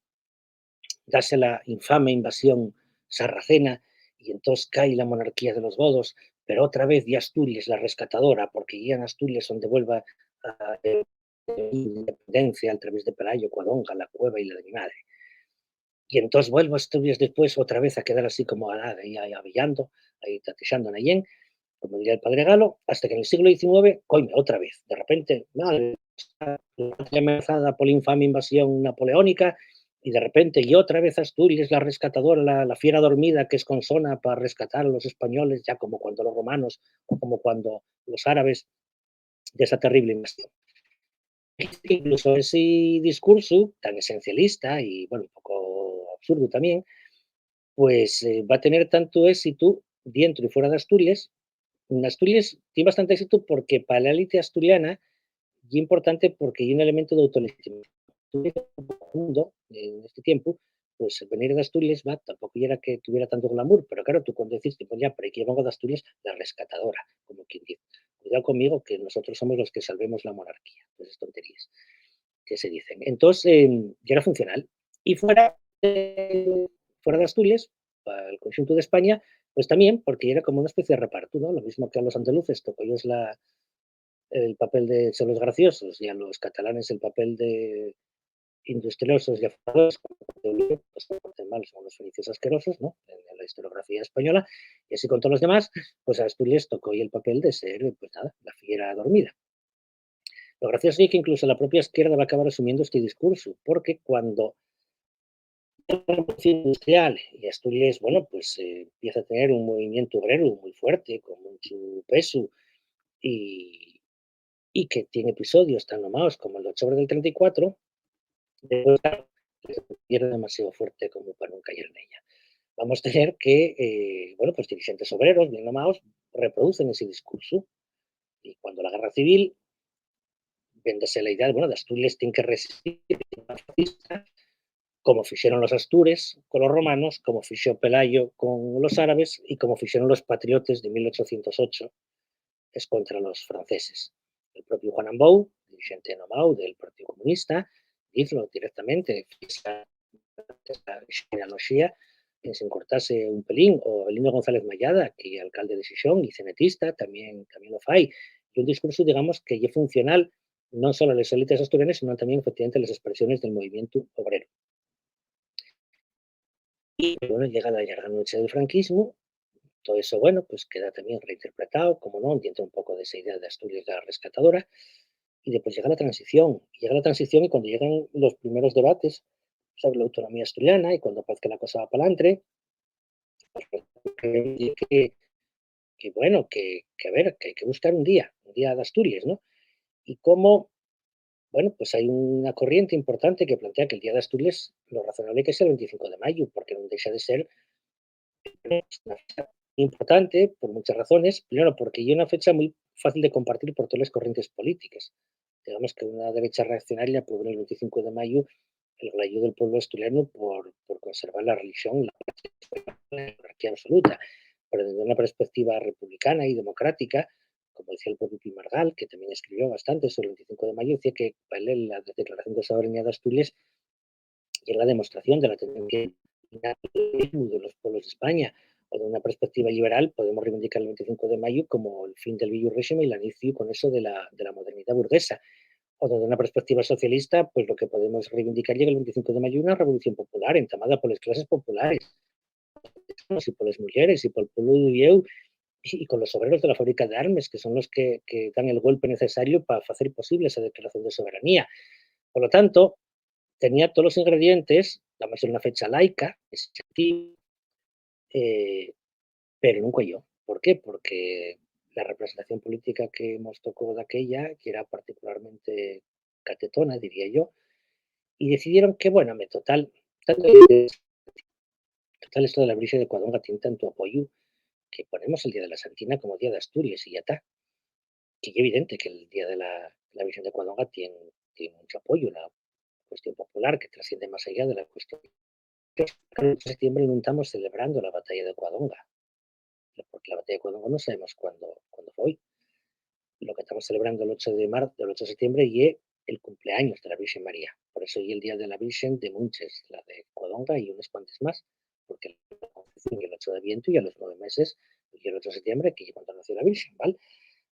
dase la infame invasión sarracena y entonces cae la monarquía de los godos, pero otra vez ya Asturias la rescatadora, porque ya en Asturias donde vuelva a independencia a través de Pelayo, Cuadonga, la Cueva y la de mi madre. Y entonces vuelvo a Asturias después otra vez a quedar así como ahí avillando, ahí tatillando en Allén, como diría el padre Galo, hasta que en el siglo XIX, coño, otra vez, de repente, madre, amenazada por la infame invasión napoleónica, y de repente, y otra vez Asturias, la rescatadora, la fiera dormida que es consona para rescatar a los españoles, ya como cuando los romanos o como cuando los árabes de esa terrible invasión. Incluso ese discurso tan esencialista y, bueno, un poco absurdo también, pues va a tener tanto éxito dentro y fuera de Asturias. En Asturias tiene bastante éxito porque para la élite asturiana y importante porque hay un elemento de autolegitimación. Mundo en este tiempo, pues el venir de Asturias va, tampoco era que tuviera tanto glamour, pero claro, tú cuando decís, pues ya, pero aquí vengo de Asturias, la rescatadora, como quien dice. Cuidado conmigo que nosotros somos los que salvemos la monarquía, esas tonterías que se dicen. Entonces, ya era funcional. Y fuera de Asturias, para el conjunto de España, pues también, porque era como una especie de reparto, ¿no? Lo mismo que a los andaluces tocó ellos el papel de ser los graciosos y a los catalanes el papel de industriosos y afanadores, pues mal son los fenicios asquerosos, ¿no? En la historiografía española, y así con todos los demás, pues a Asturias tocó el papel de ser, pues nada, la fiera dormida. Lo gracioso es que incluso la propia izquierda va a acabar asumiendo este discurso, porque cuando la revolución industrial y Asturias, bueno, pues empieza a tener un movimiento obrero muy fuerte, con mucho peso, y, y que tiene episodios tan nomados como el de octubre del 34, después era demasiado fuerte como para no caer en ella. Vamos a tener que, bueno, pues dirigentes obreros, bien nomados, reproducen ese discurso. Y cuando la guerra civil, véndese la idea de, bueno, de Asturias tiene que resistir, como fixeron los astures con los romanos, como fixó Pelayo con los árabes y como fixeron los patriotes de 1808 es contra los franceses. El propio Juan Ambou, dirigente nomau del Partido Comunista, dijo directamente esa genealogía sin cortarse un pelín, o Abelino González Mayada, que es alcalde de Xixón y cenetista, también lo fai. Y un discurso, digamos, que es funcional no solo a las élites asturianas, sino también, efectivamente, a las expresiones del movimiento obrero. Y bueno, llega la larga noche del franquismo, todo eso, bueno, pues queda también reinterpretado, como no, dentro un poco de esa idea de Asturias la rescatadora, y después llega la transición y cuando llegan los primeros debates sobre la autonomía asturiana y cuando parece que la cosa va para adelante, pues que bueno, que a ver, que hay que buscar un día de Asturias, ¿no? Y cómo, bueno, pues hay una corriente importante que plantea que el día de Asturias lo razonable que sea el 25 de mayo, porque no deja de ser una fecha importante por muchas razones. Primero, porque hay una fecha muy fácil de compartir por todas las corrientes políticas. Digamos que una derecha reaccionaria propone el 25 de mayo el rayo del pueblo asturiano por conservar la religión, la monarquía absoluta, pero desde una perspectiva republicana y democrática, como decía el propio Margal, que también escribió bastante sobre el 25 de mayo, decía que para él la declaración de soberanía de Asturias es la demostración de la tendencia de los pueblos de España. O de una perspectiva liberal, podemos reivindicar el 25 de mayo como el fin del viejo régimen y el inicio con eso de la modernidad burguesa. O desde una perspectiva socialista, pues lo que podemos reivindicar llega el 25 de mayo una revolución popular entamada por las clases populares, y por las mujeres y por el pueblo judío y con los obreros de la fábrica de armas, que son los que dan el golpe necesario para hacer posible esa declaración de soberanía. Por lo tanto, tenía todos los ingredientes, además era una fecha laica, eh, pero nunca yo. ¿Por qué? Porque la representación política que nos tocó de aquella, que era particularmente catetona, diría yo, y decidieron que, bueno, total esto de la brisa de Cuadonga tiene tanto apoyo que ponemos el Día de la Santina como Día de Asturias y ya está. Que es evidente que el Día de la Virgen de Cuadonga tiene mucho apoyo, una cuestión popular que trasciende más allá de la cuestión. En septiembre no estamos celebrando la batalla de Cuadonga, porque la batalla de Cuadonga no sabemos cuándo fue. Lo que estamos celebrando el 8 de marzo, el 8 de septiembre, y es el cumpleaños de la Virgen María. Por eso y el Día de la Virgen de Munches, la de Cuadonga y unos cuantos más, porque el 8 de Viento y a los 9 meses, y el 8 de septiembre, que es cuando nació la Virgen, ¿vale?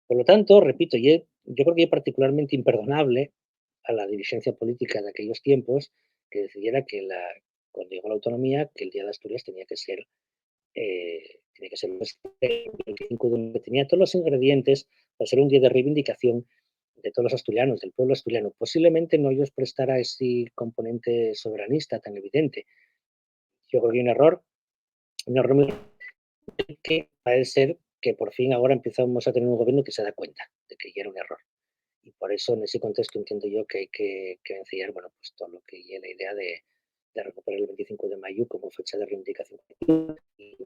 Por lo tanto, repito, yo creo que es particularmente imperdonable a la dirigencia política de aquellos tiempos que decidiera que cuando llegó la autonomía, que el Día de Asturias tenía que ser el 25 de que tenía todos los ingredientes para ser un día de reivindicación de todos los asturianos, del pueblo asturiano. Posiblemente no ellos prestara ese componente soberanista tan evidente. Yo creo que hay un error muy que parece ser que por fin ahora empezamos a tener un gobierno que se da cuenta de que ya era un error. Y por eso en ese contexto entiendo yo que hay que enseñar, bueno, pues todo lo que es la idea de recuperar el 25 de mayo como fecha de reivindicación y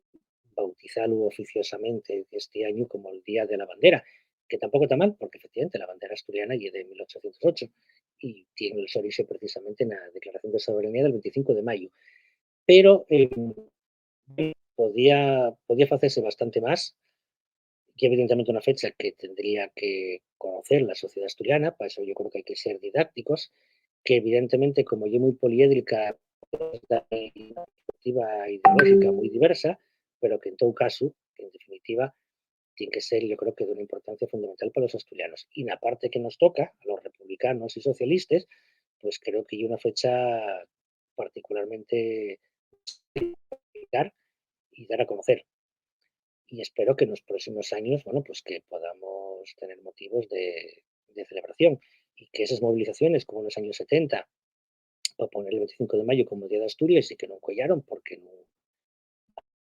bautizarlo oficiosamente este año como el Día de la Bandera, que tampoco está mal, porque efectivamente la bandera asturiana es de 1808 y tiene el origen precisamente en la Declaración de Soberanía del 25 de mayo. Pero podía hacerse bastante más, y evidentemente una fecha que tendría que conocer la sociedad asturiana, para eso yo creo que hay que ser didácticos, que evidentemente como yo muy poliédrica, una perspectiva ideológica muy diversa, pero que en todo caso, que en definitiva, tiene que ser, yo creo que de una importancia fundamental para los asturianos. Y la parte que nos toca, a los republicanos y socialistas, pues creo que hay una fecha particularmente y dar a conocer. Y espero que en los próximos años, bueno, pues que podamos tener motivos de celebración y que esas movilizaciones, como en los años 70, para poner el 25 de mayo como Día de Asturias y que no encollaron porque no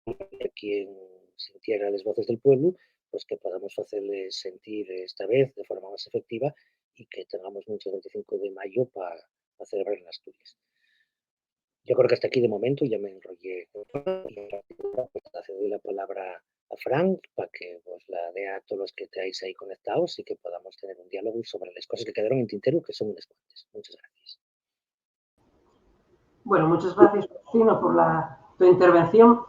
había quien sintiera las voces del pueblo, pues que podamos hacerles sentir esta vez de forma más efectiva y que tengamos mucho 25 de mayo para celebrar en Asturias. Yo creo que hasta aquí de momento ya me enrollé y ahora pues, doy la palabra a Fran para que vos la dé a todos los que estáis ahí conectados y que podamos tener un diálogo sobre las cosas que quedaron en tintero, que son unas cuantas. Muchas gracias. Bueno, muchas gracias, Faustino, por tu intervención.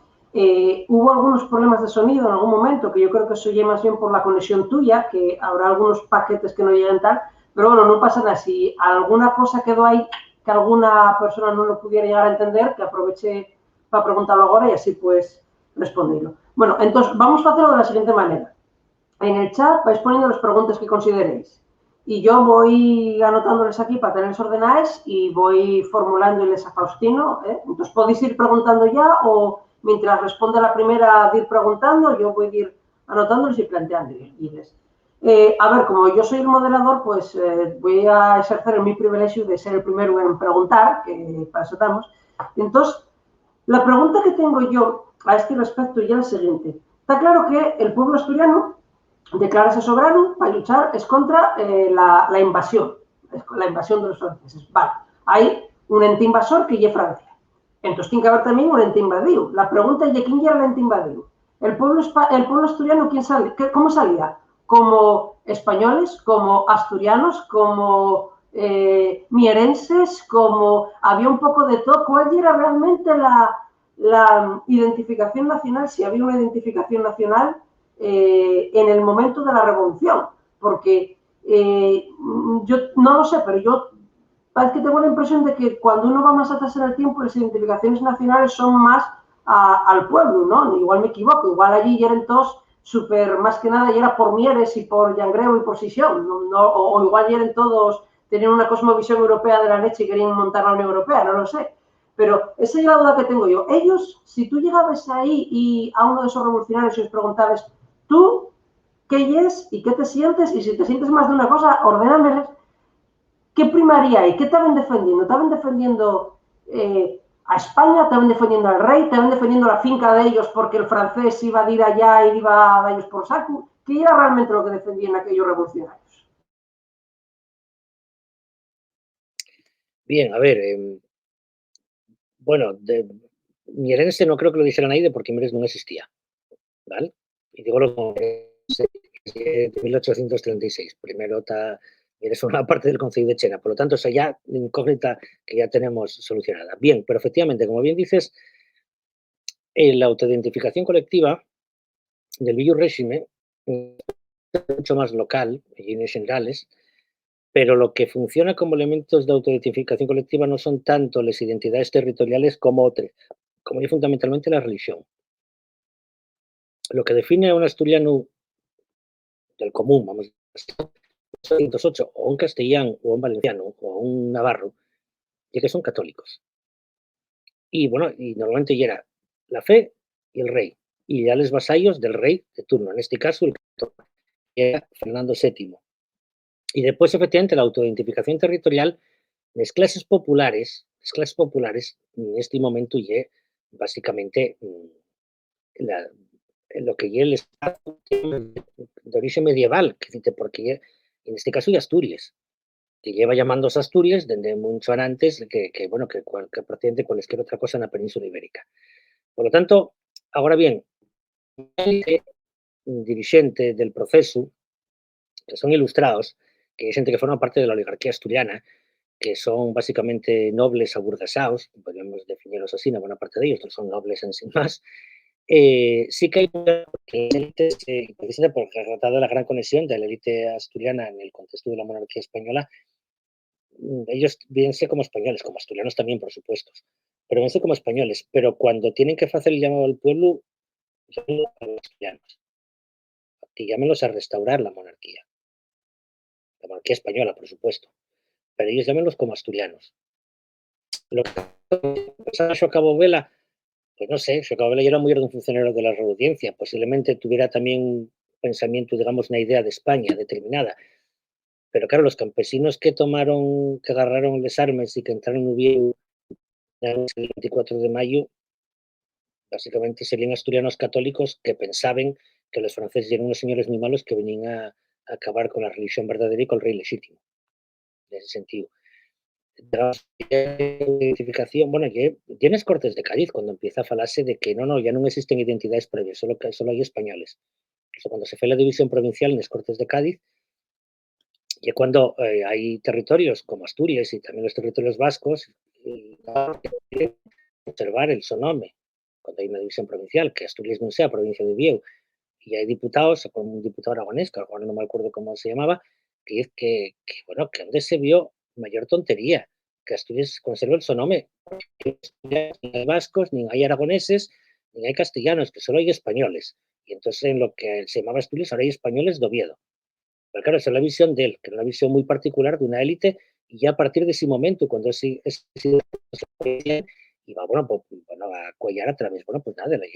Hubo algunos problemas de sonido en algún momento, que yo creo que se oye más bien por la conexión tuya, que habrá algunos paquetes que no lleguen tal, pero bueno, no pasa nada. Si alguna cosa quedó ahí que alguna persona no lo pudiera llegar a entender, que aproveche para preguntarlo ahora y así pues responderlo. Bueno, entonces vamos a hacerlo de la siguiente manera. En el chat vais poniendo las preguntas que consideréis y yo voy anotándoles aquí para tenerles ordenadas y voy formulándoles a Faustino. Entonces podéis ir preguntando ya o mientras responde la primera de ir preguntando, yo voy a ir anotándoles y planteándoles. A ver, como yo soy el moderador, pues voy a ejercer mi privilegio de ser el primero en preguntar, que para eso estamos. Entonces, la pregunta que tengo yo a este respecto ya es la siguiente. Está claro que el pueblo asturiano declararse soberano para luchar es contra la invasión de los franceses. Vale, hay un ente invasor que es Francia. Entonces tiene que haber también un ente invadido. La pregunta es de quién era el ente invadido. El pueblo asturiano, ¿cómo salía? Como españoles, como asturianos, como mierenses, como había un poco de todo. ¿Cuál era realmente la identificación nacional? Si había una identificación nacional en el momento de la revolución, porque yo no lo sé, pero yo parece que tengo la impresión de que cuando uno va más atrás en el tiempo, las identificaciones nacionales son más al pueblo, ¿no? Igual me equivoco, igual allí eran todos súper, más que nada, y era por Mieres y por Llangreo y por Sisión, o igual eran todos, tenían una cosmovisión europea de la leche y querían montar la Unión Europea, no lo sé. Pero esa es la duda que tengo yo. Ellos, si tú llegabas ahí y a uno de esos revolucionarios y os preguntabas, ¿tú qué es y qué te sientes? Y si te sientes más de una cosa, ordénameles. ¿Qué primaria hay? ¿Qué estaban defendiendo? ¿Estaban defendiendo a España? ¿Estaban defendiendo al rey? ¿Estaban defendiendo la finca de ellos porque el francés iba a ir allá y iba a dar ellos por saco? ¿Qué era realmente lo que defendían aquellos revolucionarios? Bien, a ver, bueno, de Mierense no creo que lo dijeran ahí de porque Mieres no existía, ¿vale? Y digo lo de 1836. Primero eres una parte del Concilio de Chena, por lo tanto, esa ya incógnita que ya tenemos solucionada. Bien, pero efectivamente, como bien dices, la autoidentificación colectiva del Viejo régimen es mucho más local, en líneas generales, pero lo que funciona como elementos de autoidentificación colectiva no son tanto las identidades territoriales como otras, como ya fundamentalmente la religión. Lo que define a un asturiano del común, vamos a decir, 208, o un castellano, o un valenciano, o un navarro, ya que son católicos. Y bueno, y normalmente ya era la fe y el rey, y ya los vasallos del rey de turno, en este caso el era Fernando VII. Y después, efectivamente, la autoidentificación territorial, las clases populares, en este momento ya básicamente la, lo que ya el Estado de origen medieval, porque en este caso ya Asturias, que lleva llamándose Asturias desde mucho antes bueno, que procede de cualquier otra cosa en la península ibérica. Por lo tanto, ahora bien, dirigente del proceso, que son ilustrados, que hay gente que forma parte de la oligarquía asturiana, que son básicamente nobles aburguesados, podríamos definirlos así, una buena parte de ellos, no son nobles en sí más. Sí que hay élites, precisamente porque ha tratado la gran conexión de la élite asturiana en el contexto de la monarquía española. Ellos viense como españoles, como asturianos también, por supuesto, pero viense como españoles, pero cuando tienen que hacer el llamado al pueblo, llámenlo a los asturianos, y llámenlos a restaurar la monarquía española, por supuesto, pero ellos llámenlos como asturianos. Lo que pasa a Cabo Vela, pues no sé, Xocabo Vela era muy un funcionario de la audiencia, posiblemente tuviera también un pensamiento, digamos, una idea de España determinada, pero claro, los campesinos que tomaron, que agarraron las armas y que entraron en Oviedo el 24 de mayo, básicamente serían asturianos católicos que pensaban que los franceses eran unos señores muy malos que venían a acabar con la religión verdadera y con el rey legítimo, en ese sentido. identificación, bueno, tienes Cortes de Cádiz cuando empieza a falarse de que no, ya non existen identidades previas, solo hai españoles. Incluso cuando se fue la división provincial en las Cortes de Cádiz, y cuando hay territorios como Asturias y también los territorios vascos, conservar el sonome, cuando hay una división provincial, que Asturias no sea provincia de Vieu, y hay diputados, como un diputado aragonés, que ahora no me acuerdo cómo se llamaba, que dice bueno, que donde se vio mayor tontería, que Asturias conserva el sonome, ni hay vascos, ni hay aragoneses, ni hay castellanos, que solo hay españoles. Y entonces en lo que se llamaba Asturias ahora hay españoles de Oviedo. Pero claro, esa es la visión de él, que era una visión muy particular de una élite, y ya a partir de ese momento, cuando iba, bueno, a cuellar a través, bueno, pues nada, de las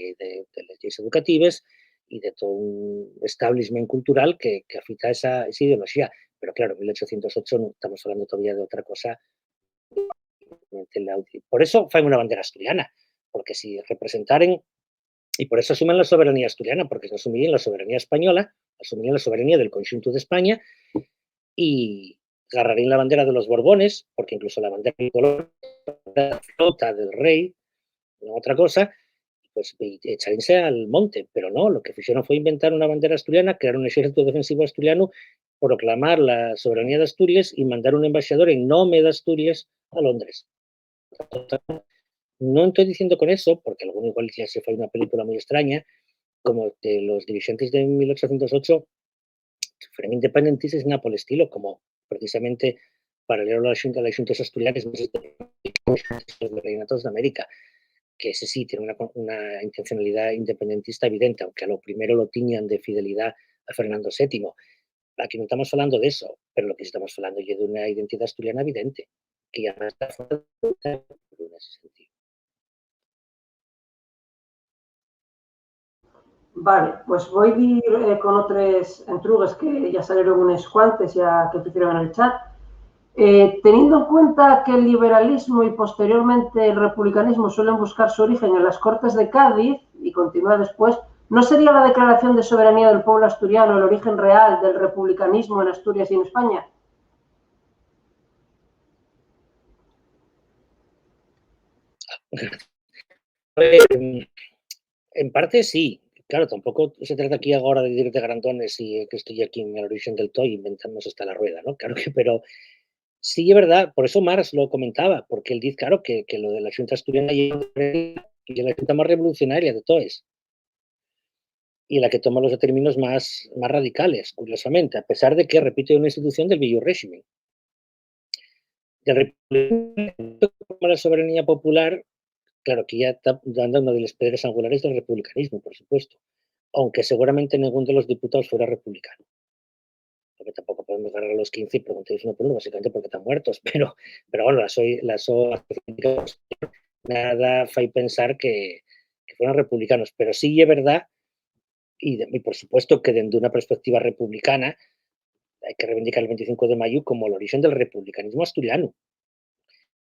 leyes educativas y de todo un establishment cultural que afita esa ideología. Pero claro, en 1808 no estamos hablando todavía de otra cosa. Por eso fue una bandera asturiana, porque si representaren, y por eso asumen la soberanía asturiana, porque no asumirían la soberanía española, asumirían la soberanía del conjunto de España y agarrarían la bandera de los Borbones, porque incluso la bandera del color de la flota del rey, no otra cosa, pues echaríanse al monte, pero no, lo que hicieron fue inventar una bandera asturiana, crear un ejército defensivo asturiano, proclamar la soberanía de Asturias y mandar un embajador en nombre de Asturias a Londres. No estoy diciendo con eso, porque alguno igual ya se fue una película muy extraña, como que los dirigentes de 1808 fueron independentistas en por el estilo, como precisamente paralelo a las juntas asturianas de los virreinatos de América, que ese sí tiene una intencionalidad independentista evidente, aunque a lo primero lo tiñan de fidelidad a Fernando VII. Aquí no estamos hablando de eso, pero lo que estamos hablando es de una identidad asturiana evidente, que ya no está fuera en ese sentido. Vale, pues voy a ir con otros entrugues que ya salieron unos cuantes ya que pusieron en el chat. Teniendo en cuenta que el liberalismo y posteriormente el republicanismo suelen buscar su origen en las Cortes de Cádiz y continúa después, ¿no sería la declaración de soberanía del pueblo asturiano el origen real del republicanismo en Asturias y en España? En parte sí, claro, tampoco se trata aquí ahora de decir de grandones y que estoy aquí en el origen del todo inventándonos hasta la rueda, ¿no? Claro que, pero sí es verdad, por eso Marx lo comentaba, porque él dice, claro, que lo de la Junta Asturiana y la Junta más revolucionaria de todas, y la que toma los términos más radicales, curiosamente, a pesar de que, repito, es una institución del viejo régimen. La soberanía popular, claro, que ya está dando una de las piedras angulares del republicanismo, por supuesto, aunque seguramente ninguno de los diputados fuera republicano. Porque tampoco podemos ganar a los 15 y preguntarles uno por uno, básicamente porque están muertos, pero bueno, nada fai pensar que fueran republicanos, pero sí es verdad, y por supuesto que desde una perspectiva republicana hay que reivindicar el 25 de mayo como el origen del republicanismo asturiano.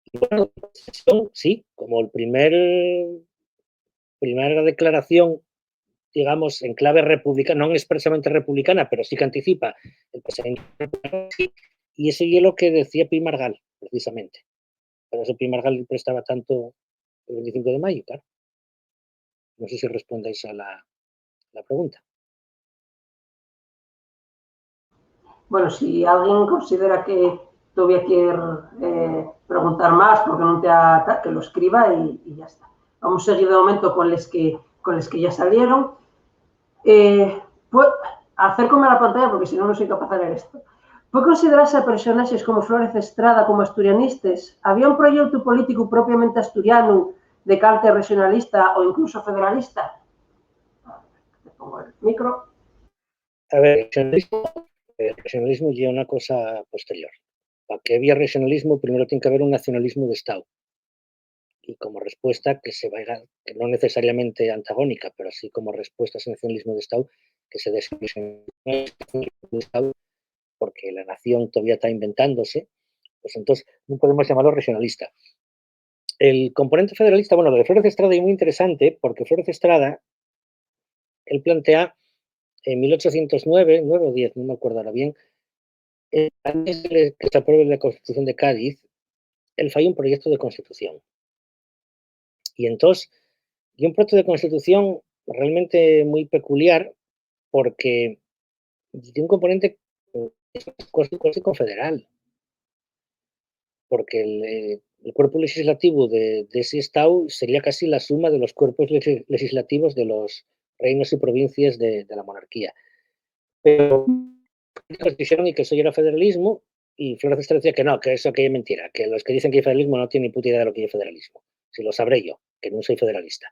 Y bueno, sí, como primera declaración, digamos, en clave republicana, no expresamente republicana, pero sí que anticipa el pensamiento republicano, y eso es lo que decía Pi Margall, precisamente. Por eso Pi Margall prestaba tanto el 25 de mayo, claro. No sé si respondéis a la pregunta. Bueno, si alguien considera que todavía quiere preguntar más porque no te ha, que lo escriba y ya está. Vamos a seguir de momento con los que ya salieron. Pues, acércome a la pantalla porque si no, no soy capaz de leer esto. ¿Puede considerarse a personajes como Flórez Estrada como asturianistas? ¿Había un proyecto político propiamente asturiano de carácter regionalista o incluso federalista? Te pongo el micro. A ver, el regionalismo lleva una cosa posterior. Para que haya regionalismo, primero tiene que haber un nacionalismo de Estado. Y como respuesta que no necesariamente antagónica, pero sí como respuesta a ese nacionalismo de Estado, que se de Estado, porque la nación todavía está inventándose, pues entonces no podemos llamarlo regionalista. El componente federalista, bueno, lo de Flórez Estrada es muy interesante, porque Flórez Estrada, él plantea en 1809, 9 o 10, no me acuerdo ahora bien, antes de que se apruebe la Constitución de Cádiz, el fai un proyecto de constitución. Y entonces, y un proyecto de constitución realmente muy peculiar porque tiene un componente casi confederal, porque el cuerpo legislativo de ese Estado sería casi la suma de los cuerpos legislativos de los reinos y provincias de la monarquía. Pero dijeron y que eso ya era federalismo, y Flores Castro decía que no, que eso que es mentira, que los que dicen que hay federalismo no tienen ni puta idea de lo que es federalismo. Si lo sabré yo, que no soy federalista.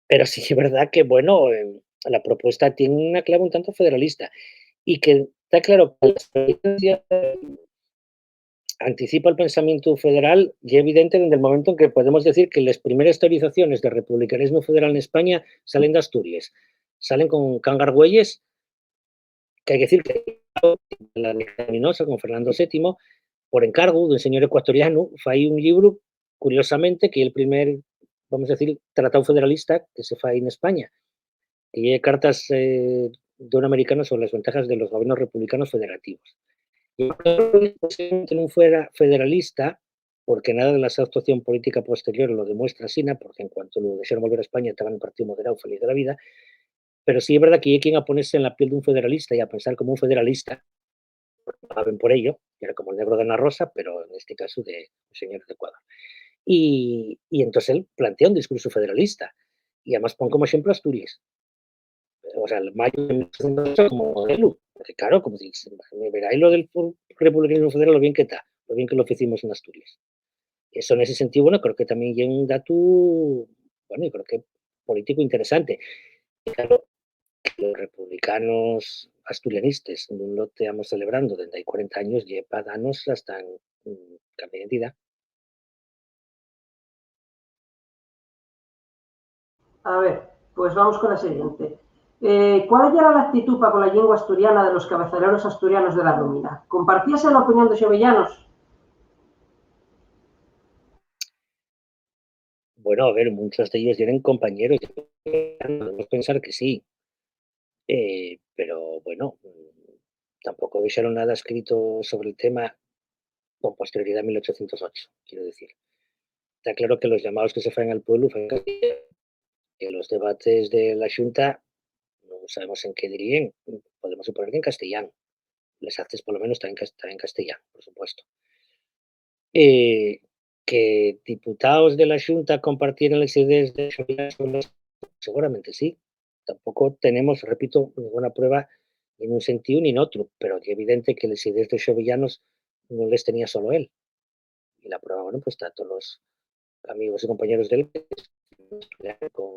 Pero sí es verdad que, bueno, la propuesta tiene una clave un tanto federalista y que está claro que la experiencia anticipa el pensamiento federal y es evidente desde el momento en que podemos decir que las primeras teorizaciones del republicanismo federal en España salen de Asturias, salen con Cangargüelles, que hay que decir que la Minosa con Fernando VII, por encargo de un señor ecuatoriano, fai un libro, curiosamente, que es el primer, vamos a decir, tratado federalista que se fai en España, que hay cartas de un americano sobre las ventajas de los gobiernos republicanos federativos. Y posiblemente no fuera federalista, porque nada de la actuación política posterior lo demuestra así, porque en cuanto lo dejaron volver a España estaban en un partido moderado feliz de la vida, pero sí es verdad que hay quien a ponerse en la piel de un federalista y a pensar como un federalista, saben por ello, que era como el negro de Ana Rosa, pero en este caso de un señor de Ecuador. Y entonces él plantea un discurso federalista, y además pone como ejemplo Asturias. O sea, el Mayo como modelo, porque claro, como dices, veráis lo del republicanismo federal, lo bien que está, lo bien que lo hicimos en Asturias. Eso en ese sentido, bueno, creo que también hay un dato, bueno, yo creo que político interesante. Y claro, los republicanos asturianistas no lo estamos celebrando desde hay 40 años, y para darnos hasta en cambio de identidad. A ver, pues vamos con la siguiente. ¿Cuál era la actitud para con la lengua asturiana de los cabezaleros asturianos de la nómina? ¿Compartíase la opinión de Xovellanos? Bueno, a ver, muchos de ellos tienen compañeros, podemos pensar que sí, pero bueno, tampoco dijeron nada escrito sobre el tema con posterioridad a 1808, quiero decir. Está claro que los llamados que se faen al pueblo fue que los debates de la Junta no sabemos en qué dirían, podemos suponer que en castellano. Les haces por lo menos está en castellano, por supuesto. Que diputados de la Junta compartieran las ideas de Xovellanos, seguramente sí. Tampoco tenemos, repito, ninguna prueba ni en un sentido ni en otro, pero es evidente que las ideas de Xovellanos no les tenía solo él. Y la prueba, bueno, pues está todos los amigos y compañeros de él que con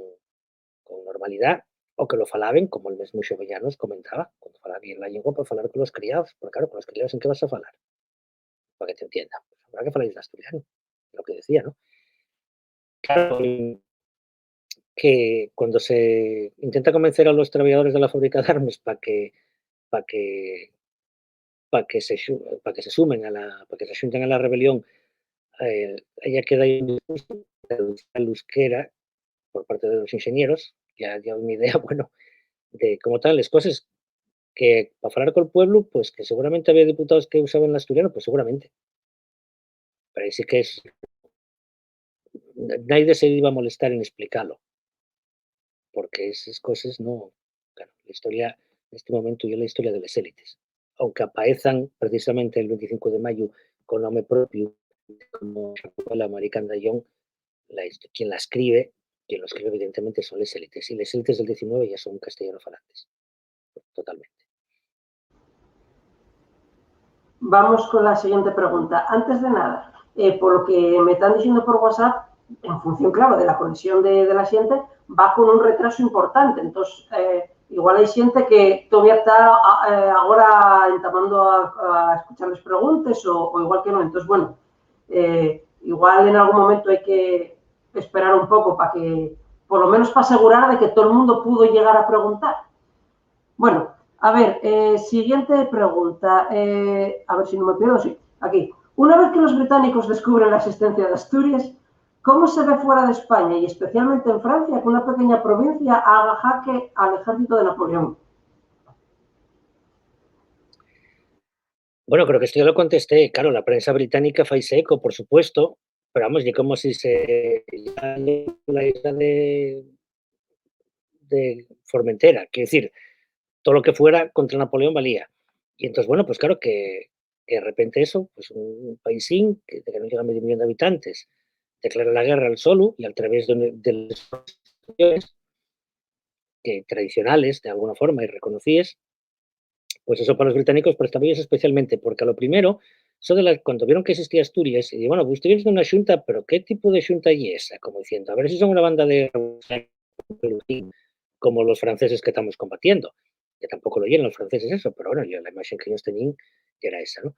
normalidad o que lo falaban, como el mismo Xovellanos comentaba, cuando falaba bien la lengua, para falar con los criados, porque claro, con los criados en qué vas a falar, para que te entiendan, pues habrá que falar en asturiano, lo que decía, ¿no? Claro, que cuando se intenta convencer a los trabajadores de la fábrica de armas para que, para que se sumen a la, para que se junten a la rebelión, ella queda ahí un discurso al euskera por parte de los ingenieros, ya una idea, bueno, de cómo están las cosas, que para hablar con el pueblo, pues que seguramente había diputados que usaban el asturiano, pues seguramente, pero ahí sí que es, nadie se iba a molestar en explicarlo, porque esas cosas no, claro, la historia en este momento es la historia de las élites, aunque aparezcan precisamente el 25 de mayo con nombre propio, como la American Dayón, quien la escribe, quien lo escribe evidentemente son las élites, y las élites del 19 ya son castellano falantes, totalmente. Vamos con la siguiente pregunta. Antes de nada, por lo que me están diciendo por WhatsApp, en función, claro, de la conexión de la gente, va con un retraso importante. Entonces, igual hay gente que todavía está ahora entamando a escuchar las preguntas o igual que no. Entonces, bueno, igual en algún momento hay que esperar un poco para que, por lo menos para asegurar de que todo el mundo pudo llegar a preguntar. Bueno, a ver, siguiente pregunta. A ver si no me pierdo, sí. Aquí. Una vez que los británicos descubren la existencia de Asturias, ¿cómo se ve fuera de España y especialmente en Francia que una pequeña provincia haga jaque al ejército de Napoleón? Bueno, creo que esto ya lo contesté. Claro, la prensa británica faise eco, por supuesto, pero vamos, y como si se ya la isla de Formentera, quiero decir, todo lo que fuera contra Napoleón valía. Y entonces, bueno, pues claro que de repente eso, pues un paísín que no llega a medio millón de habitantes, declara la guerra al solo y al través de las instituciones que tradicionales, de alguna forma, y reconocíes, pues eso para los británicos, pero también es especialmente porque a lo primero, eso de cuando vieron que existía Asturias, y digo, bueno, pues ustedes de una xunta, pero ¿qué tipo de xunta y esa? Como diciendo, a ver si son una banda de como los franceses que estamos combatiendo, que tampoco lo oyen los franceses eso, pero bueno, yo la imagen que ellos tenían era esa, ¿no?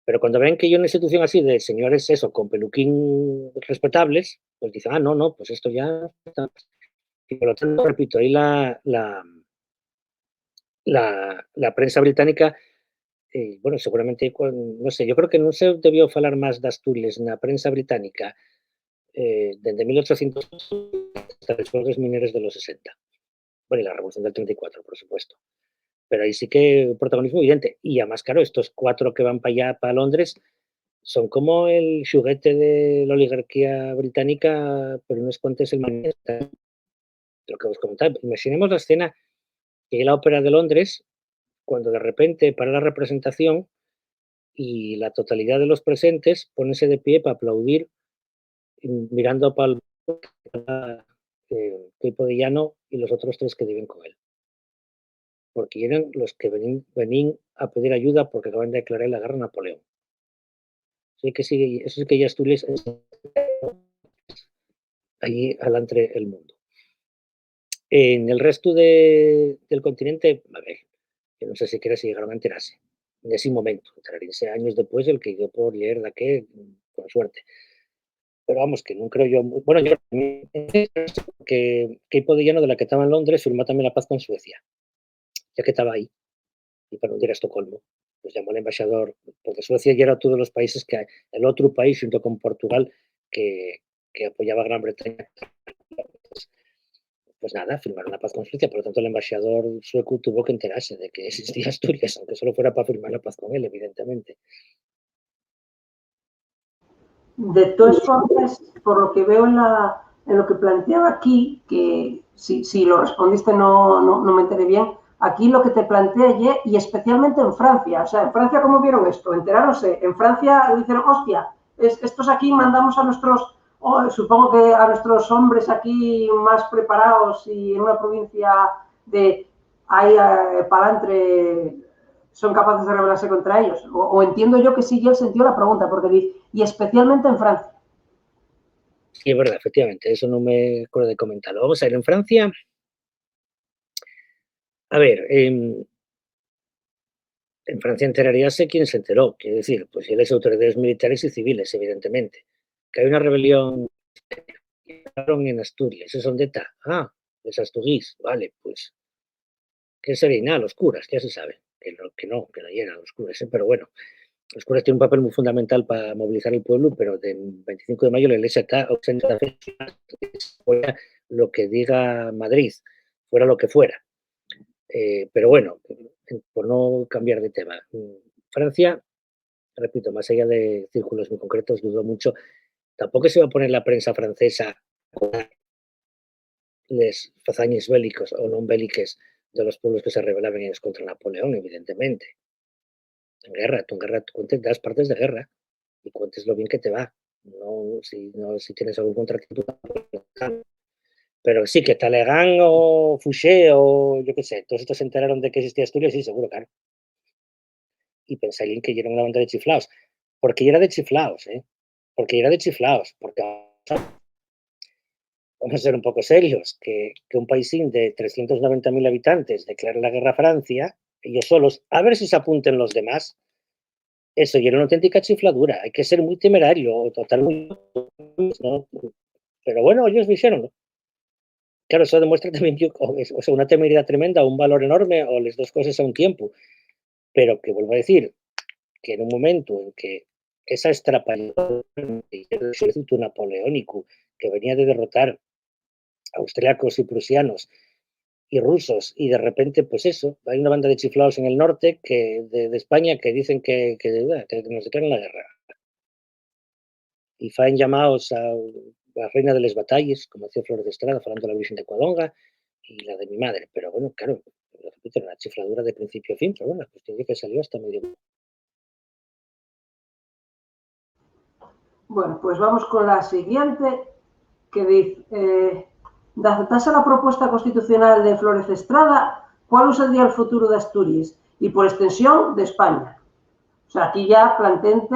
Pero cuando ven que yo en una institución así de señores eso, con peluquín respetables, pues dicen, ah, no, no, pues esto ya está. Y por lo tanto, repito, ahí la prensa británica, bueno, seguramente, no sé, yo creo que no se debió falar más de Asturias na prensa británica desde 1800 hasta los juegos mineros de los 60. Bueno, y la revolución del 34, por supuesto. Pero ahí sí que un protagonismo evidente. Y además, claro, estos cuatro que van para allá, para Londres, son como el juguete de la oligarquía británica, pero no es cuanto es el manifiesto, lo que os comentaba. Imaginemos la escena que hay la ópera de Londres, cuando de repente para la representación y la totalidad de los presentes ponerse de pie para aplaudir, mirando para el tipo de llano y los otros tres que viven con él. Porque eran los que venían a pedir ayuda porque acaban de declarar la guerra a Napoleón. Sí que sí, eso sí que ya Asturias es allí adelante el mundo. En el resto del continente, a ver, que no sé siquiera si llegaron a enterarse en ese momento, enteraríanse años después el que dio por leer de qué, con suerte. Pero vamos, que no creo yo, bueno, yo que Podillano de la que estaba en Londres firmó también la paz con Suecia, ya que estaba ahí, y para no ir a Estocolmo, pues llamó al embajador, porque Suecia ya era todos los países que el otro país junto con Portugal que, que apoyaba a Gran Bretaña. Pues nada, firmaron la paz con Suecia, por lo tanto el embajador sueco tuvo que enterarse de que existía Asturias, aunque solo fuera para firmar la paz con él, evidentemente. De todas formas, por lo que veo en lo que planteaba aquí, que si lo respondiste no me enteré bien, aquí lo que te plantea y especialmente en Francia, o sea, en Francia, ¿cómo vieron esto? Enteráronse, en Francia dijeron, hostia, estos aquí mandamos a nuestros, supongo que a nuestros hombres aquí más preparados y en una provincia de ahí palantre son capaces de rebelarse contra ellos. O entiendo yo que sí, yo el sentido de la pregunta, porque dice, y especialmente en Francia. Sí, es verdad, efectivamente, eso no me acuerdo de comentarlo. Vamos a ver, en Francia, a ver, en Francia enteraríase quién se enteró, quiero decir, pues si las autoridades militares y civiles, evidentemente. Que hay una rebelión en Asturias, ¿eso dónde está? Ah, es Asturís, vale, pues, ¿qué sería? Nada, los curas, ya se sabe, que no llegan los curas, pero bueno, los curas tienen un papel muy fundamental para movilizar el pueblo, pero del 25 de mayo la iglesia está ausente, fuera lo que diga Madrid, fuera lo que fuera. Pero bueno, por no cambiar de tema, Francia, repito, más allá de círculos muy concretos, dudo mucho, tampoco se va a poner la prensa francesa con les fazañes bélicos o non béliques de los pueblos que se rebelaban contra Napoleón, evidentemente. En guerra, tú cuentes das partes de guerra y cuentes lo bien que te va. No si tienes algún contratiempo, pero sí que Talegán o Fouché o yo qué sé, todos estos se enteraron de que existía Asturias, sí, seguro, claro. Y pensarían que era una banda de chiflaos. Porque era de chiflaos, ¿eh? Porque era de chiflaos. Porque vamos a ser un poco serios, que un paísín de 390.000 habitantes declare la guerra a Francia, ellos solos, a ver si se apunten los demás, eso y era una auténtica chifladura. Hay que ser muy temerario o total muy, ¿no? Pero bueno, ellos lo hicieron, ¿no? Claro, eso demuestra también o sea, una temeridad tremenda, un valor enorme, o las dos cosas a un tiempo. Pero que vuelvo a decir, que en un momento en que esa estrapallada del ejército napoleónico que venía de derrotar austriacos y prusianos y rusos, y de repente, pues eso, hay una banda de chiflados en el norte de España que dicen que nos declaran la guerra. Y faen llamados a la reina de les batalles, como decía Flores de Estrada, falando de la Virgen de Cuadonga y la de mi madre. Pero bueno, claro, lo repito, una chifladura de principio a fin, pero bueno, la cuestión es que salió hasta medio. Bueno, pues vamos con la siguiente, que dice, de aceptarse la propuesta constitucional de Flores de Estrada, ¿cuál sería el futuro de Asturias? Y por extensión, de España. O sea, aquí ya plantente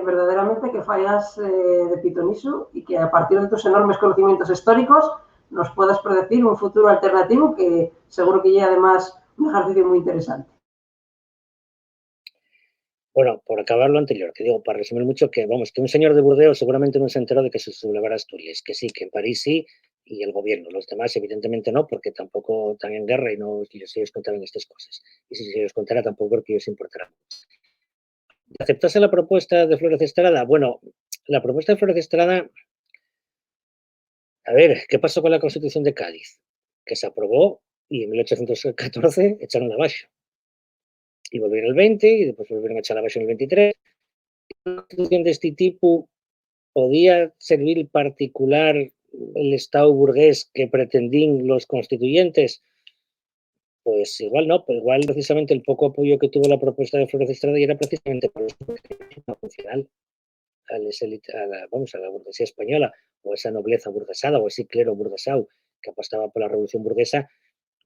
verdaderamente que fallas de pitoniso y que a partir de tus enormes conocimientos históricos nos puedas predecir un futuro alternativo que seguro que ya además un ejercicio muy interesante. Bueno, por acabar lo anterior, que digo, para resumir mucho, que vamos, que un señor de Burdeos seguramente no se enteró de que se sublevara Asturias, que sí, que en París sí, y el gobierno. Los demás, evidentemente, no, porque tampoco están en guerra y no si ellos contaban estas cosas. Y si se les contara, tampoco creo que ellos importarán. ¿Aceptase la propuesta de Flores de Estrada? Bueno, la propuesta de Flores de Estrada, a ver, ¿qué pasó con la Constitución de Cádiz? Que se aprobó y en 1814 echaron abajo. Y volvieron el 20 y después volvieron a echar abajo en el 23. Una constitución de este tipo podía servir particular el Estado burgués que pretendían los constituyentes. Pues igual no, pues igual precisamente el poco apoyo que tuvo la propuesta de Flores de Estrada y era precisamente por eso que era funcional a la burguesía española, o esa nobleza burguesada, o ese clero burguesado que apostaba por la revolución burguesa,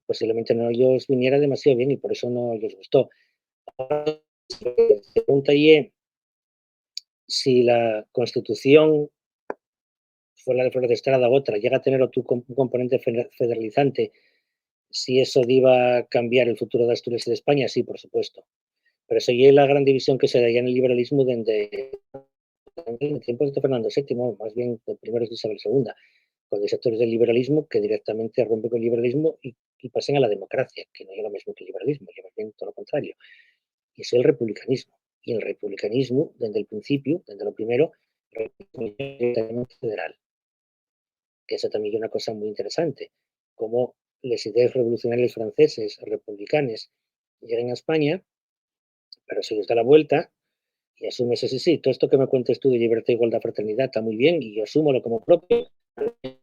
posiblemente no ellos viniera demasiado bien y por eso no les gustó. Ahora, se pregunta si la Constitución fuera de Flores de Estrada u otra, llega a tener un componente federalizante, si eso iba a cambiar el futuro de Asturias y de España, sí, por supuesto. Pero eso ya es la gran división que se da ya en el liberalismo desde el tiempo de Fernando VII, más bien de primeros de Isabel II, con sectores del liberalismo que directamente rompen con el liberalismo y pasen a la democracia, que no es lo mismo que el liberalismo, es más bien todo lo contrario. Y es el republicanismo. Y el republicanismo, desde el principio, desde lo primero, el republicanismo federal, que eso también es una cosa muy interesante, como las ideas revolucionarias franceses, republicanas, llegan a España, pero se les da la vuelta y asumes ese sí, todo esto que me cuentes tú de libertad, igualdad, fraternidad está muy bien y yo asúmolo como propio,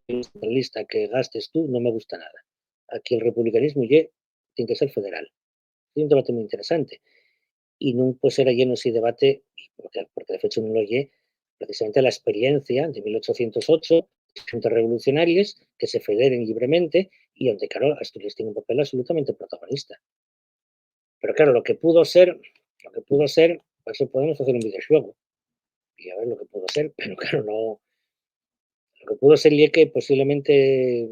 centralista que gastes tú no me gusta nada. Aquí el republicanismo tiene que ser federal. Es un debate muy interesante y no puede ser lleno ese debate, porque de hecho no lo oye, precisamente la experiencia de 1808, gente revolucionarios que se federen libremente y donde, claro, Asturias tiene un papel absolutamente protagonista. Pero claro, por eso podemos hacer un videojuego y a ver lo que pudo ser, pero claro, no, lo que pudo ser y que posiblemente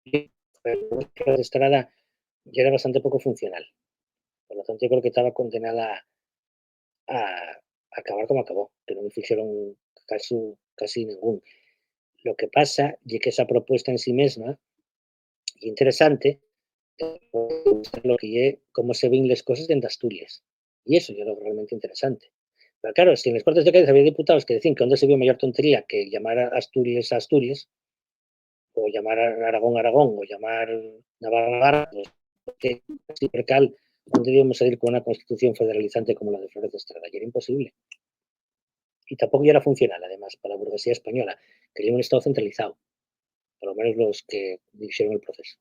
la Estrada ya era bastante poco funcional. Por lo tanto, yo creo que estaba condenada a acabar como acabó, que no me hicieron casi ningún. Lo que pasa es que esa propuesta en sí misma es interesante, lo que es cómo se ven las cosas dentro de Asturias. Y eso yo lo realmente interesante. Pero claro, si en las Cortes de Cádiz había diputados que decían que donde se vio mayor tontería que llamar a Asturias a Asturias, o llamar a Aragón Aragón, o llamar Navarra Navarra, pues, que si percal, ¿dónde debíamos salir con una constitución federalizante como la de Flores de Estrada? Y era imposible. Y tampoco ya era funcional, además, para la burguesía española. Quería un Estado centralizado, por lo menos los que dirigieron el proceso.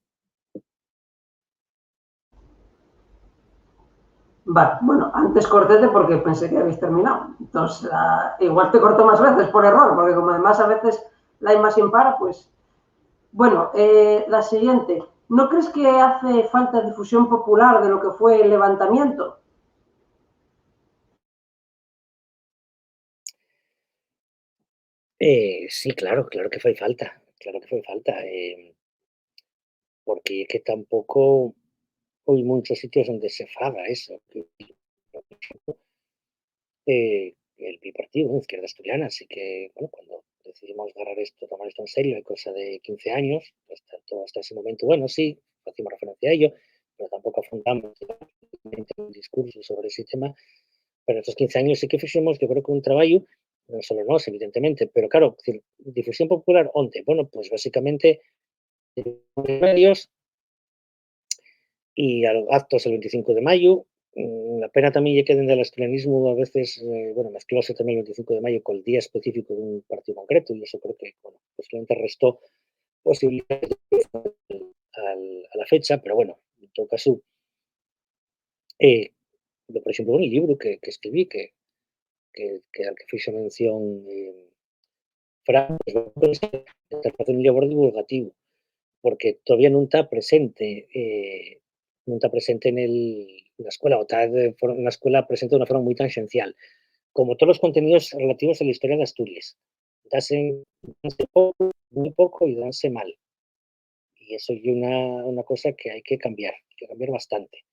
Vale, bueno, antes cortete porque pensé que habéis terminado. Entonces, igual te corto más veces por error, porque como además a veces la hay más impara, pues... Bueno, la siguiente. ¿No crees que hace falta difusión popular de lo que fue el levantamiento? Sí, claro que fue falta, claro que fue falta, porque es que tampoco hay muchos sitios donde se faga eso. El bipartido, Izquierda Asturiana, así que, bueno, cuando decidimos agarrar esto, tomar esto en serio, hay cosa de 15 años, pues, hasta ese momento, bueno, sí, hacemos referencia a ello, pero tampoco afrontamos un discurso sobre ese tema, pero estos 15 años sí que hicimos, yo creo que un trabajo, no solo nos, evidentemente, pero claro, difusión popular, ¿onde? Bueno, pues básicamente, medios, y a los actos el 25 de mayo. La pena también lle que dende l'asturianismo a veces, bueno, mezclose tamén el 25 de mayo col día específico dun partido concreto, e iso creo que, bueno, posiblemente restó posibilidades a la fecha, pero bueno, en todo caso, yo, por exemplo, un libro que escribí que al que fixo mención Fran, pues, facer un libro divulgativo, porque todavía non está presente, non está presente na escuela, ou está na escuela presente de unha forma moi tangencial, como todos os contenidos relativos a la historia de Asturias. Danse pouco, moi pouco e danse mal. Y eso es una cosa que hay que cambiar bastante.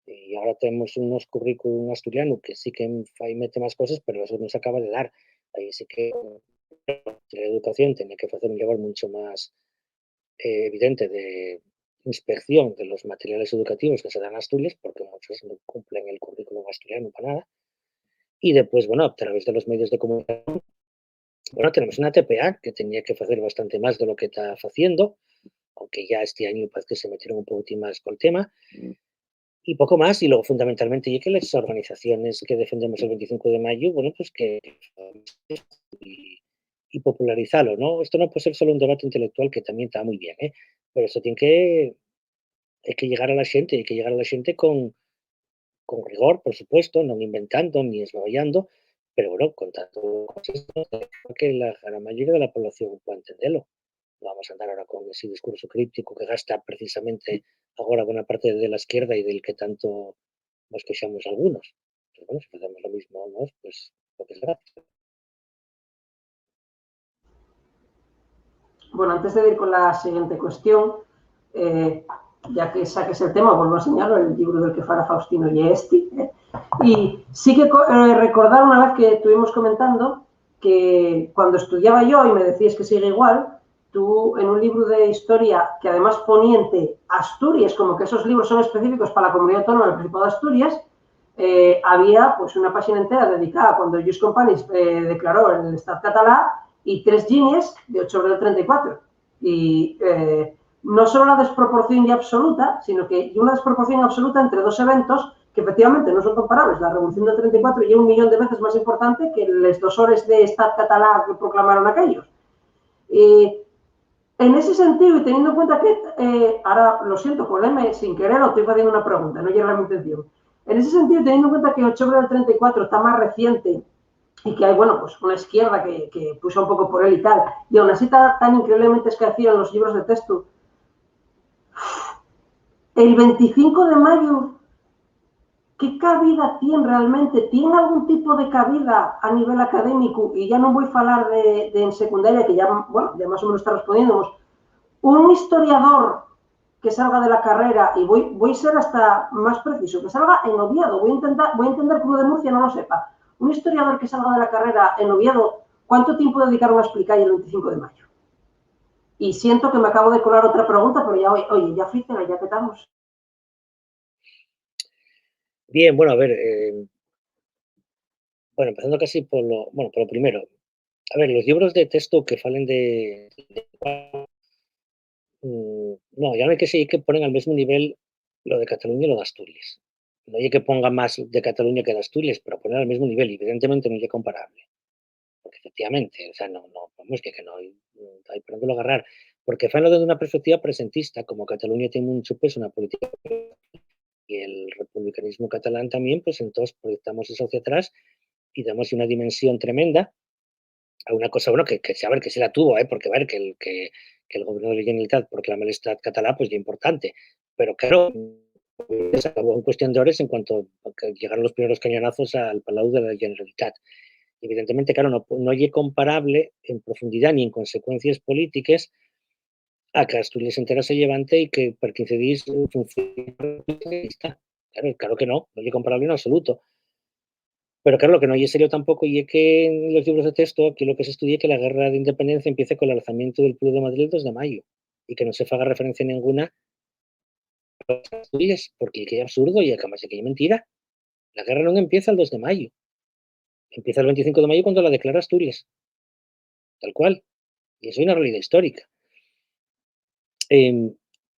Y ahora tenemos unos currículum asturiano que sí que ahí mete más cosas, pero eso no se acaba de dar. Ahí sí que la educación tiene que hacer un labor mucho más evidente de inspección de los materiales educativos que se dan a Asturias, porque muchos no cumplen el currículum asturiano para nada. Y después, bueno, a través de los medios de comunicación, bueno, tenemos una TPA que tenía que hacer bastante más de lo que está haciendo, aunque ya este año parece que se metieron un poquitín más con el tema, y poco más. Y luego, fundamentalmente, y que las organizaciones que defendemos el 25 de mayo, bueno, pues que y, y popularizarlo, ¿no? Esto no puede ser solo un debate intelectual, que también está muy bien, ¿eh? Pero esto tiene hay que llegar a la gente, hay que llegar a la gente con rigor, por supuesto, no inventando ni esbabullando, pero bueno, contando cosas que la gran mayoría de la población pueda entenderlo. No vamos a andar ahora con ese discurso críptico que gasta precisamente ahora buena parte de la izquierda y del que tanto nos queixamos algunos. Pero bueno, si hacemos lo mismo, ¿no? Pues lo que será. Bueno, antes de ir con la siguiente cuestión, ya que saques el tema, vuelvo a enseñarlo, el libro del que fala Faustino y este. Y sí que recordar una vez que estuvimos comentando que cuando estudiaba yo, y me decías que sigue igual, tú en un libro de historia que además poniente Asturias, como que esos libros son específicos para la comunidad autónoma del Principado de Asturias, había pues una página entera dedicada a cuando Lluís Companys declaró el Estat català y 3 líneas de 8 sobre el 34. Y no solo la desproporción y absoluta, sino que hay una desproporción absoluta entre dos eventos que efectivamente no son comparables. La Revolución del 34 y 1.000.000 de veces más importante que les 2 horas de Estat català que proclamaron aquellos. En ese sentido, y teniendo en cuenta que, ahora lo siento, por M, sin querer, os estoy haciendo una pregunta, no llega a mi intención. En ese sentido, teniendo en cuenta que 8 del 34 está más reciente y que hay, bueno, pues una izquierda que puso un poco por él y tal, y aún así está tan increíblemente esclarecido en los libros de texto, el 25 de mayo, ¿qué cabida tiene realmente? ¿Tiene algún tipo de cabida a nivel académico? Y ya no voy a hablar de en secundaria, que ya, bueno, ya más o menos está respondiendo. Un historiador que salga de la carrera, y voy a ser hasta más preciso, que salga en Oviedo, voy a entender que uno de Murcia no lo sepa. Un historiador que salga de la carrera en Oviedo, ¿cuánto tiempo dedicaron a explicar el 25 de mayo? Y siento que me acabo de colar otra pregunta, pero ya, oye, ya fíjate, ya que estamos. Bien, bueno, a ver, bueno, empezando casi por lo primero. A ver, los libros de texto que falen no, ya no hay que seguir que ponen al mismo nivel lo de Cataluña y lo de Asturias. No hay que ponga más de Cataluña que de Asturias, pero poner al mismo nivel, evidentemente no es comparable. Porque efectivamente, o sea, no, vamos, que no hay por dónde lo agarrar. Porque fue desde una perspectiva presentista, como Cataluña tiene mucho peso en la política y el republicanismo catalán también, pues entonces proyectamos eso hacia atrás y damos una dimensión tremenda a una cosa, bueno, a ver, que sí la tuvo, porque a ver, que el gobierno de la Generalitat proclama el Estat català, pues ya importante. Pero claro, se acabó en cuestión de horas en cuanto a que llegaron los primeros cañonazos al Palau de la Generalitat. Evidentemente, claro, no es comparable en profundidad ni en consecuencias políticas a que Asturias entera se levante y que por 15 días funcione. Claro que no es comparable en absoluto. Pero claro, lo que no es serio tampoco y es que en los libros de texto aquí lo que se estudia es que la guerra de independencia empiece con el alzamiento del Pueblo de Madrid el 2 de mayo y que no se haga referencia ninguna a Asturias, porque es absurdo y además de que es mentira. La guerra no empieza el 2 de mayo, empieza el 25 de mayo cuando la declara Asturias, tal cual. Y eso es una realidad histórica.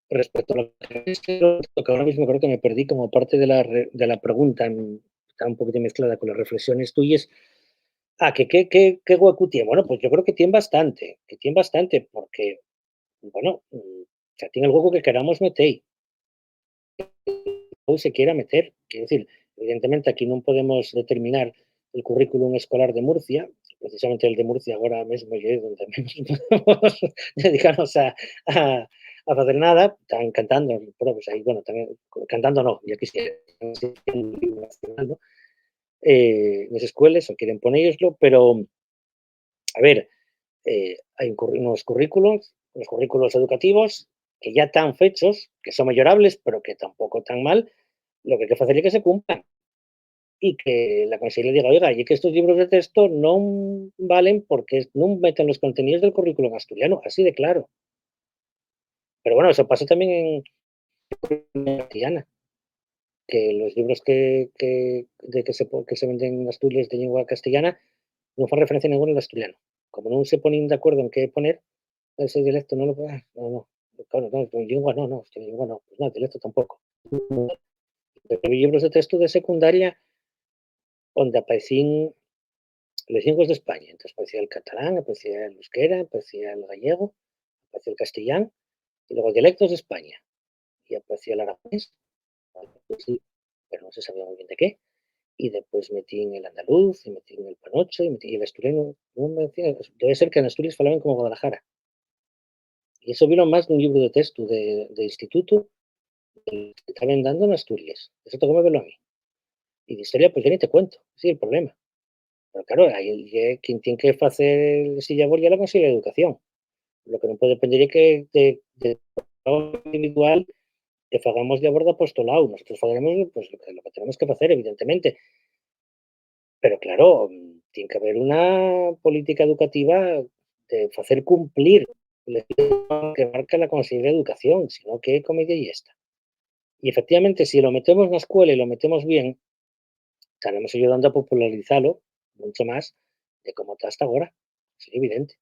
respecto a lo que ahora mismo creo que me perdí como parte de la pregunta, está un poquito mezclada con las reflexiones tuyas. ¿Qué hueco tiene? Bueno, pues yo creo que tiene bastante, porque, bueno, o sea, tiene el hueco que queramos meter, ou se quiera meter. Quiero decir, evidentemente aquí non podemos determinar el currículum escolar de Murcia, precisamente el de Murcia agora mesmo é onde menos podemos dedicarnos a a facer nada, están cantando, bueno, pues aí, bueno, tamén cantando no, ya quisiera, ¿no? Nas escuelas, o quieren ponéloslo, pero, a ver, hai unos currículos educativos que ya están fechos, que son mejorables, pero que tampoco tan mal, lo que hay que hacer es que se cumplan y que la consellería diga, oiga, y que estos libros de texto no valen porque no meten los contenidos del currículum asturiano, así de claro. Pero bueno, eso pasa también en castellana, que los libros que se venden en Asturias de lengua castellana no hacen referencia ninguna al asturiano. Como no se ponen de acuerdo en qué poner, ese dialecto no lo puede, no, no, claro, no, lengua no, no, lengua no, pues no, dialecto tampoco. Pero hay libros de texto de secundaria donde aparecían les lingües d'Espanya. Entonces aparecía el catalán, aparecía el euskera, aparecía el gallego, aparecía el castellán, y luego dialectos de España. Y aparecía el aragonés, pues sí, pero no se sabía muy bien de qué. Y después metí en el andaluz, y metí en el panocho, y metí en el asturiano. No me decía, debe ser que en Asturias falaban como Guadalajara. Y eso vino más de un libro de texto de instituto que estaban dando en Asturias. Eso tocó verlo a mí. Y de historia, pues ya ni te cuento. Sí, el problema. Pero claro, ahí quien tiene que hacer el silla ya la Consellería de Educación. Lo que non pode depender é que de individual que fagamos de abordo apostolado. Nosotros fagaremos pues, lo que tenemos que facer, evidentemente. Pero claro, tiene que haber unha política educativa de facer cumplir que marca la Consellería de Educación, sino que comedia y esta. Y efectivamente, si lo metemos na escuela y lo metemos bien, estaremos ayudando a popularizarlo mucho más de como está hasta ahora. Es evidente.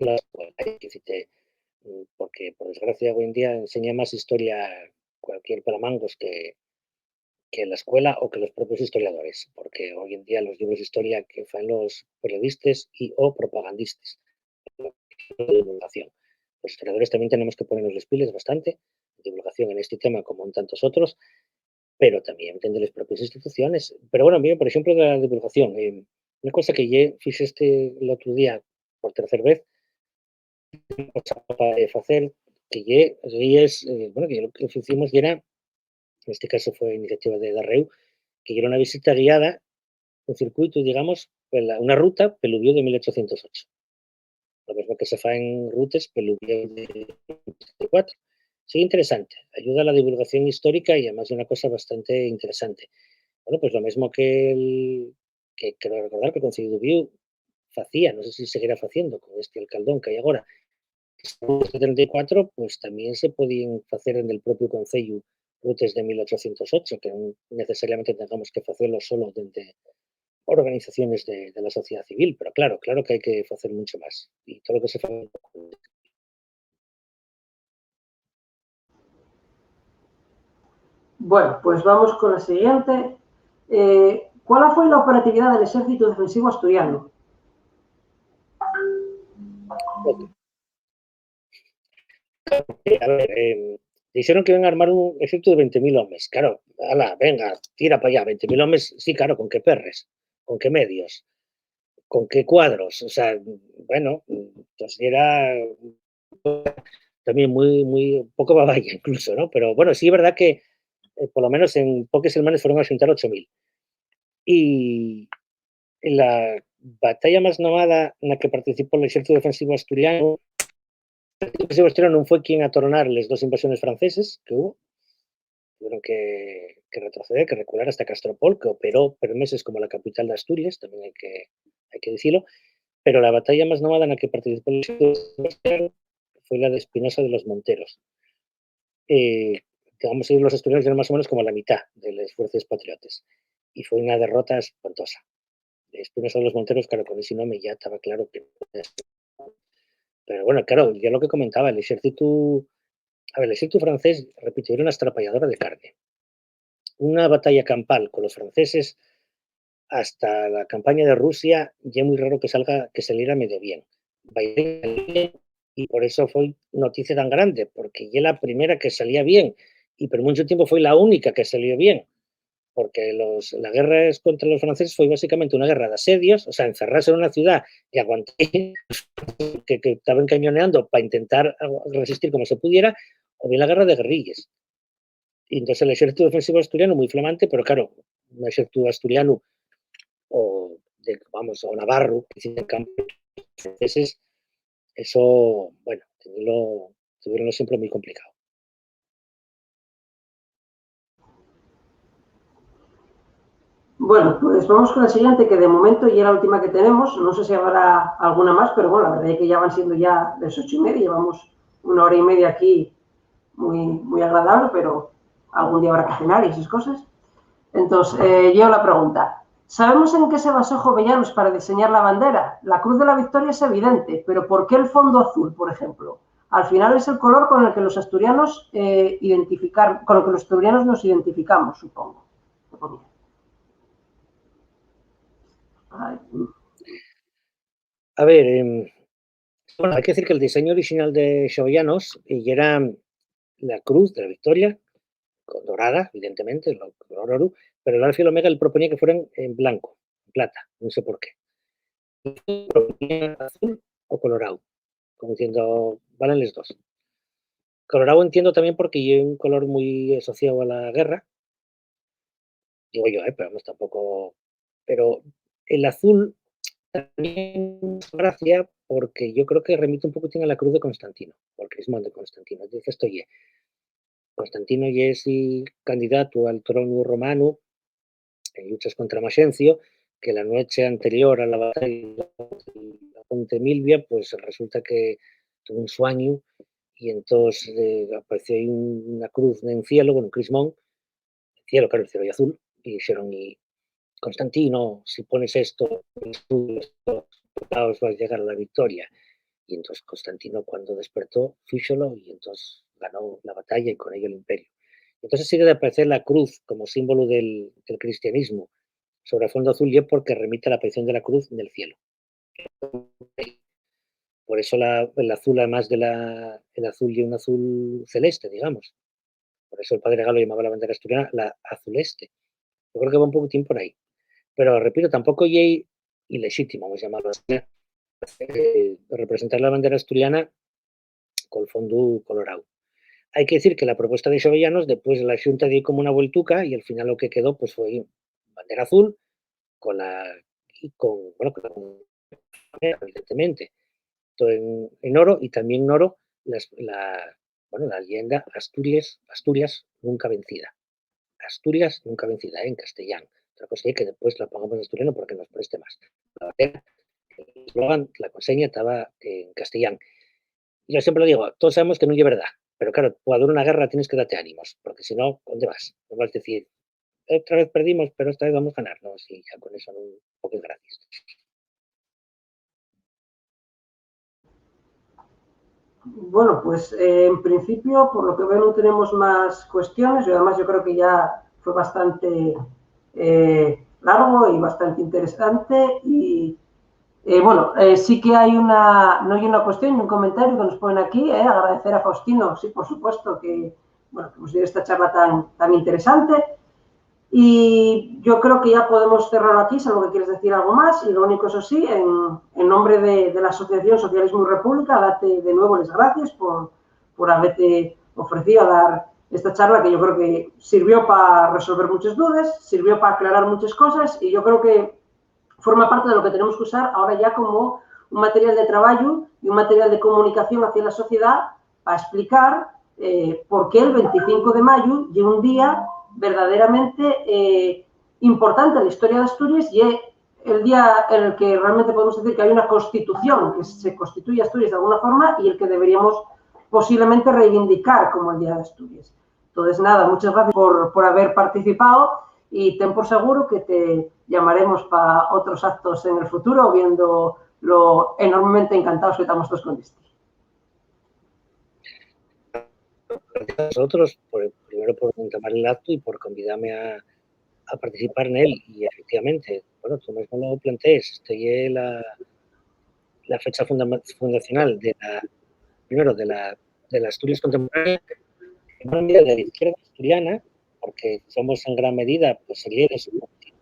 La escuela, hay que decirte, porque por desgracia hoy en día enseña más historia cualquier palamangos que la escuela o que los propios historiadores, porque hoy en día los libros de historia que fan los periodistas y o propagandistas de divulgación. Los historiadores también tenemos que ponernos las pilas bastante de divulgación en este tema como en tantos otros, pero también de las propias instituciones. Pero bueno, mira, por ejemplo, de la divulgación, una cosa que yo hice el otro día por tercera vez, capaz de facer, bueno, que lo que hicimos era, en este caso fue iniciativa de Darreu, que era una visita guiada, un circuito, digamos, una ruta peluvió de 1808. Lo mismo que se fa en rutes peluvió de 24. Sí, interesante. Ayuda a la divulgación histórica y además de una cosa bastante interesante. Bueno, pues lo mismo que creo recordar que el Concello de Viu facía, no sé si seguirá haciendo con este alcaldón que hay ahora, 34, pues también se podían hacer en el propio Concello rutes de 1808, que non necesariamente tengamos que hacerlo solo desde organizaciones de la sociedad civil, pero claro, claro que hay que hacer mucho más. Y todo lo que se hace. Bueno, pues vamos con la siguiente. ¿Cuál fue la operatividad del Ejército Defensivo Asturiano? A ver, dijeron que iban a armar un ejército de 20.000 hombres. Claro, ala, venga, tira para allá, 20.000 hombres, sí, claro, ¿con qué perres? ¿Con qué medios? ¿Con qué cuadros? O sea, bueno, entonces era también muy poco baballa incluso, ¿no? Pero bueno, sí es verdad que por lo menos en pocas semanas fueron a juntar 8.000. Y en la batalla más nomada en la que participó el ejército defensivo asturiano, el ejército defensivo asturiano no fue quien atornar las dos invasiones franceses que hubo, tuvieron que retroceder, que recular hasta Castropol, que operó por meses como la capital de Asturias, también hay que decirlo, pero la batalla más nomada en la que participó el ejército fue la de Espinosa de los Monteros. Digamos que los asturianos eran más o menos como la mitad de las fuerzas patriotas. Y fue una derrota espantosa. Espinosa de los Monteros, claro, con ese nombre ya estaba claro que... Pero bueno, claro, ya lo que comentaba, el ejército A ver, l'exército francés, repito, era una estrapalladora de carne. Una batalla campal con los franceses hasta la campaña de Rusia, ya muy raro que saliera medio bien. Y por eso fue noticia tan grande, porque ya la primera que salía bien, y por mucho tiempo fue la única que salió bien, porque la guerra contra los franceses fue básicamente una guerra de asedios, o sea, encerrarse en una ciudad y aguantar que estaban cañoneando para intentar resistir como se pudiera, o bien la guerra de guerrillas. Y entonces el ejército defensivo asturiano muy flamante, pero claro, un ejército asturiano o navarro, que tiene campos franceses, eso, bueno, tuvieron siempre muy complicado. Bueno, pues vamos con la siguiente, que de momento ya es la última que tenemos. No sé si habrá alguna más, pero bueno, la verdad es que ya van siendo ya las 8:30, llevamos 1 hora y media aquí muy, muy agradable, pero algún día habrá que cenar y esas cosas. Entonces, yo la pregunta. ¿Sabemos en qué se basó Jovellanos para diseñar la bandera? La Cruz de la Victoria es evidente, pero ¿por qué el fondo azul, por ejemplo? Al final es el color con el que los asturianos con el que los asturianos nos identificamos, supongo. A ver, bueno, hay que decir que el diseño original de Xovellanos era la Cruz de la Victoria, dorada, evidentemente, color oro, pero el Alfa y el Omega él proponía que fueran en blanco, en plata, no sé por qué. Azul o colorado, como diciendo, valen los dos. Colorado entiendo también porque es un color muy asociado a la guerra, digo yo, pero no tampoco. Pero el azul también es gracia porque yo creo que remite un poquitín a la cruz de Constantino, o al crismón de Constantino. Dice esto Constantino y es candidato al trono romano en luchas contra Maxencio, que la noche anterior a la batalla de la Ponte Milvia, pues resulta que tuvo un sueño y entonces apareció ahí una cruz en cielo, bueno, un crismón, el cielo, claro, el cielo y azul, y dijeron, y Constantino, si pones esto, vas a llegar a la victoria. Y entonces Constantino, cuando despertó, fíxolo y entonces ganó la batalla y con ello el imperio. Entonces sigue de aparecer la cruz como símbolo del cristianismo sobre fondo azul y es porque remite a la aparición de la cruz en el cielo. Por eso el azul, además el azul y un azul celeste, digamos. Por eso el padre Galo llamaba la bandera asturiana la azuleste. Yo creo que va un poquitín por ahí. Pero repito, tampoco es ilegítimo, vamos a llamarlo así, representar la bandera asturiana con el fondo colorado. Hay que decir que la propuesta de Xovellanos, después la Xunta dio como una vueltuca y al final lo que quedó pues fue bandera azul con evidentemente, todo en oro y también en oro la leyenda Asturias nunca vencida. Asturias nunca vencida, en castellano. Otra cosa es que después la pongamos en asturiano porque nos preste más. La conseña estaba en castellano. Yo siempre lo digo, todos sabemos que no es verdad, pero claro, para dar una guerra tienes que darte ánimos, porque si no, ¿dónde vas? No vas a decir, otra vez perdimos, pero esta vez vamos a ganar. No, sí, ya con eso no, pocas gracias. Bueno, pues en principio, por lo que veo, no tenemos más cuestiones y además yo creo que ya fue bastante largo y bastante interesante y bueno, sí que hay no hay una cuestión y un comentario que nos ponen aquí, agradecer a Faustino, sí, por supuesto, que hemos tenido esta charla tan interesante. Y yo creo que ya podemos cerrarlo aquí, salvo que quieres decir algo más. Y lo único, eso sí, en nombre de la Asociación Socialismo y República, date de nuevo las gracias por haberte ofrecido a dar esta charla que yo creo que sirvió para resolver muchas dudas, sirvió para aclarar muchas cosas y yo creo que forma parte de lo que tenemos que usar ahora ya como un material de trabajo y un material de comunicación hacia la sociedad para explicar por qué el 25 de mayo es un día verdaderamente importante en la historia de Asturias y es el día en el que realmente podemos decir que hay una constitución, que se constituye Asturias de alguna forma y el que deberíamos posiblemente reivindicar como el Día de Asturias. Entonces, nada, muchas gracias por haber participado y ten por seguro que te llamaremos para otros actos en el futuro, viendo lo enormemente encantados que estamos todos con esto. gracias a vosotros, primero por tomar el acto y por convidarme a participar en él. Y efectivamente, bueno, tú mismo lo plantees, estoy la fecha fundacional primero de la Asturias contemporánea, de la izquierda asturiana, porque somos en gran medida pues, seguidores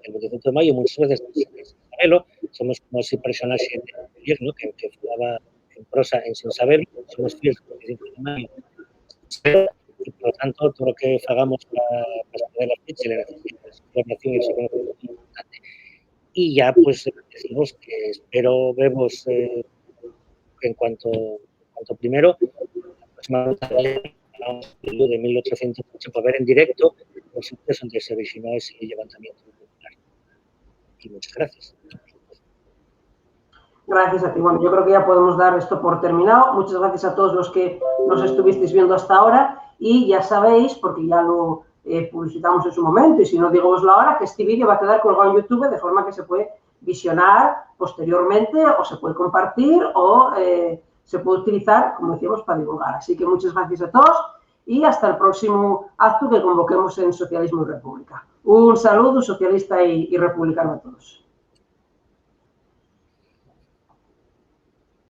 el 25 de mayo, muchas veces sin saberlo, somos como si personajes de ¿no? que fundaba en prosa sin saberlo, somos fieles del 25 de mayo, y por lo tanto todo lo que hagamos para saber la fecha y la información y el reconocimiento es importante. Y ya pues decimos que espero vemos en cuanto primero, la próxima de 1808 para ver en directo los sitios donde se originó ese levantamiento popular. Y muchas gracias. Gracias a ti. Bueno, yo creo que ya podemos dar esto por terminado. Muchas gracias a todos los que nos estuvisteis viendo hasta ahora y ya sabéis, porque ya lo publicitamos en su momento y si no digo la hora, que este vídeo va a quedar colgado en YouTube de forma que se puede visionar posteriormente o se puede compartir o se puede utilizar, como decíamos, para divulgar. Así que muchas gracias a todos y hasta el próximo acto que convoquemos en Socialismo y República. Un saludo socialista y republicano a todos.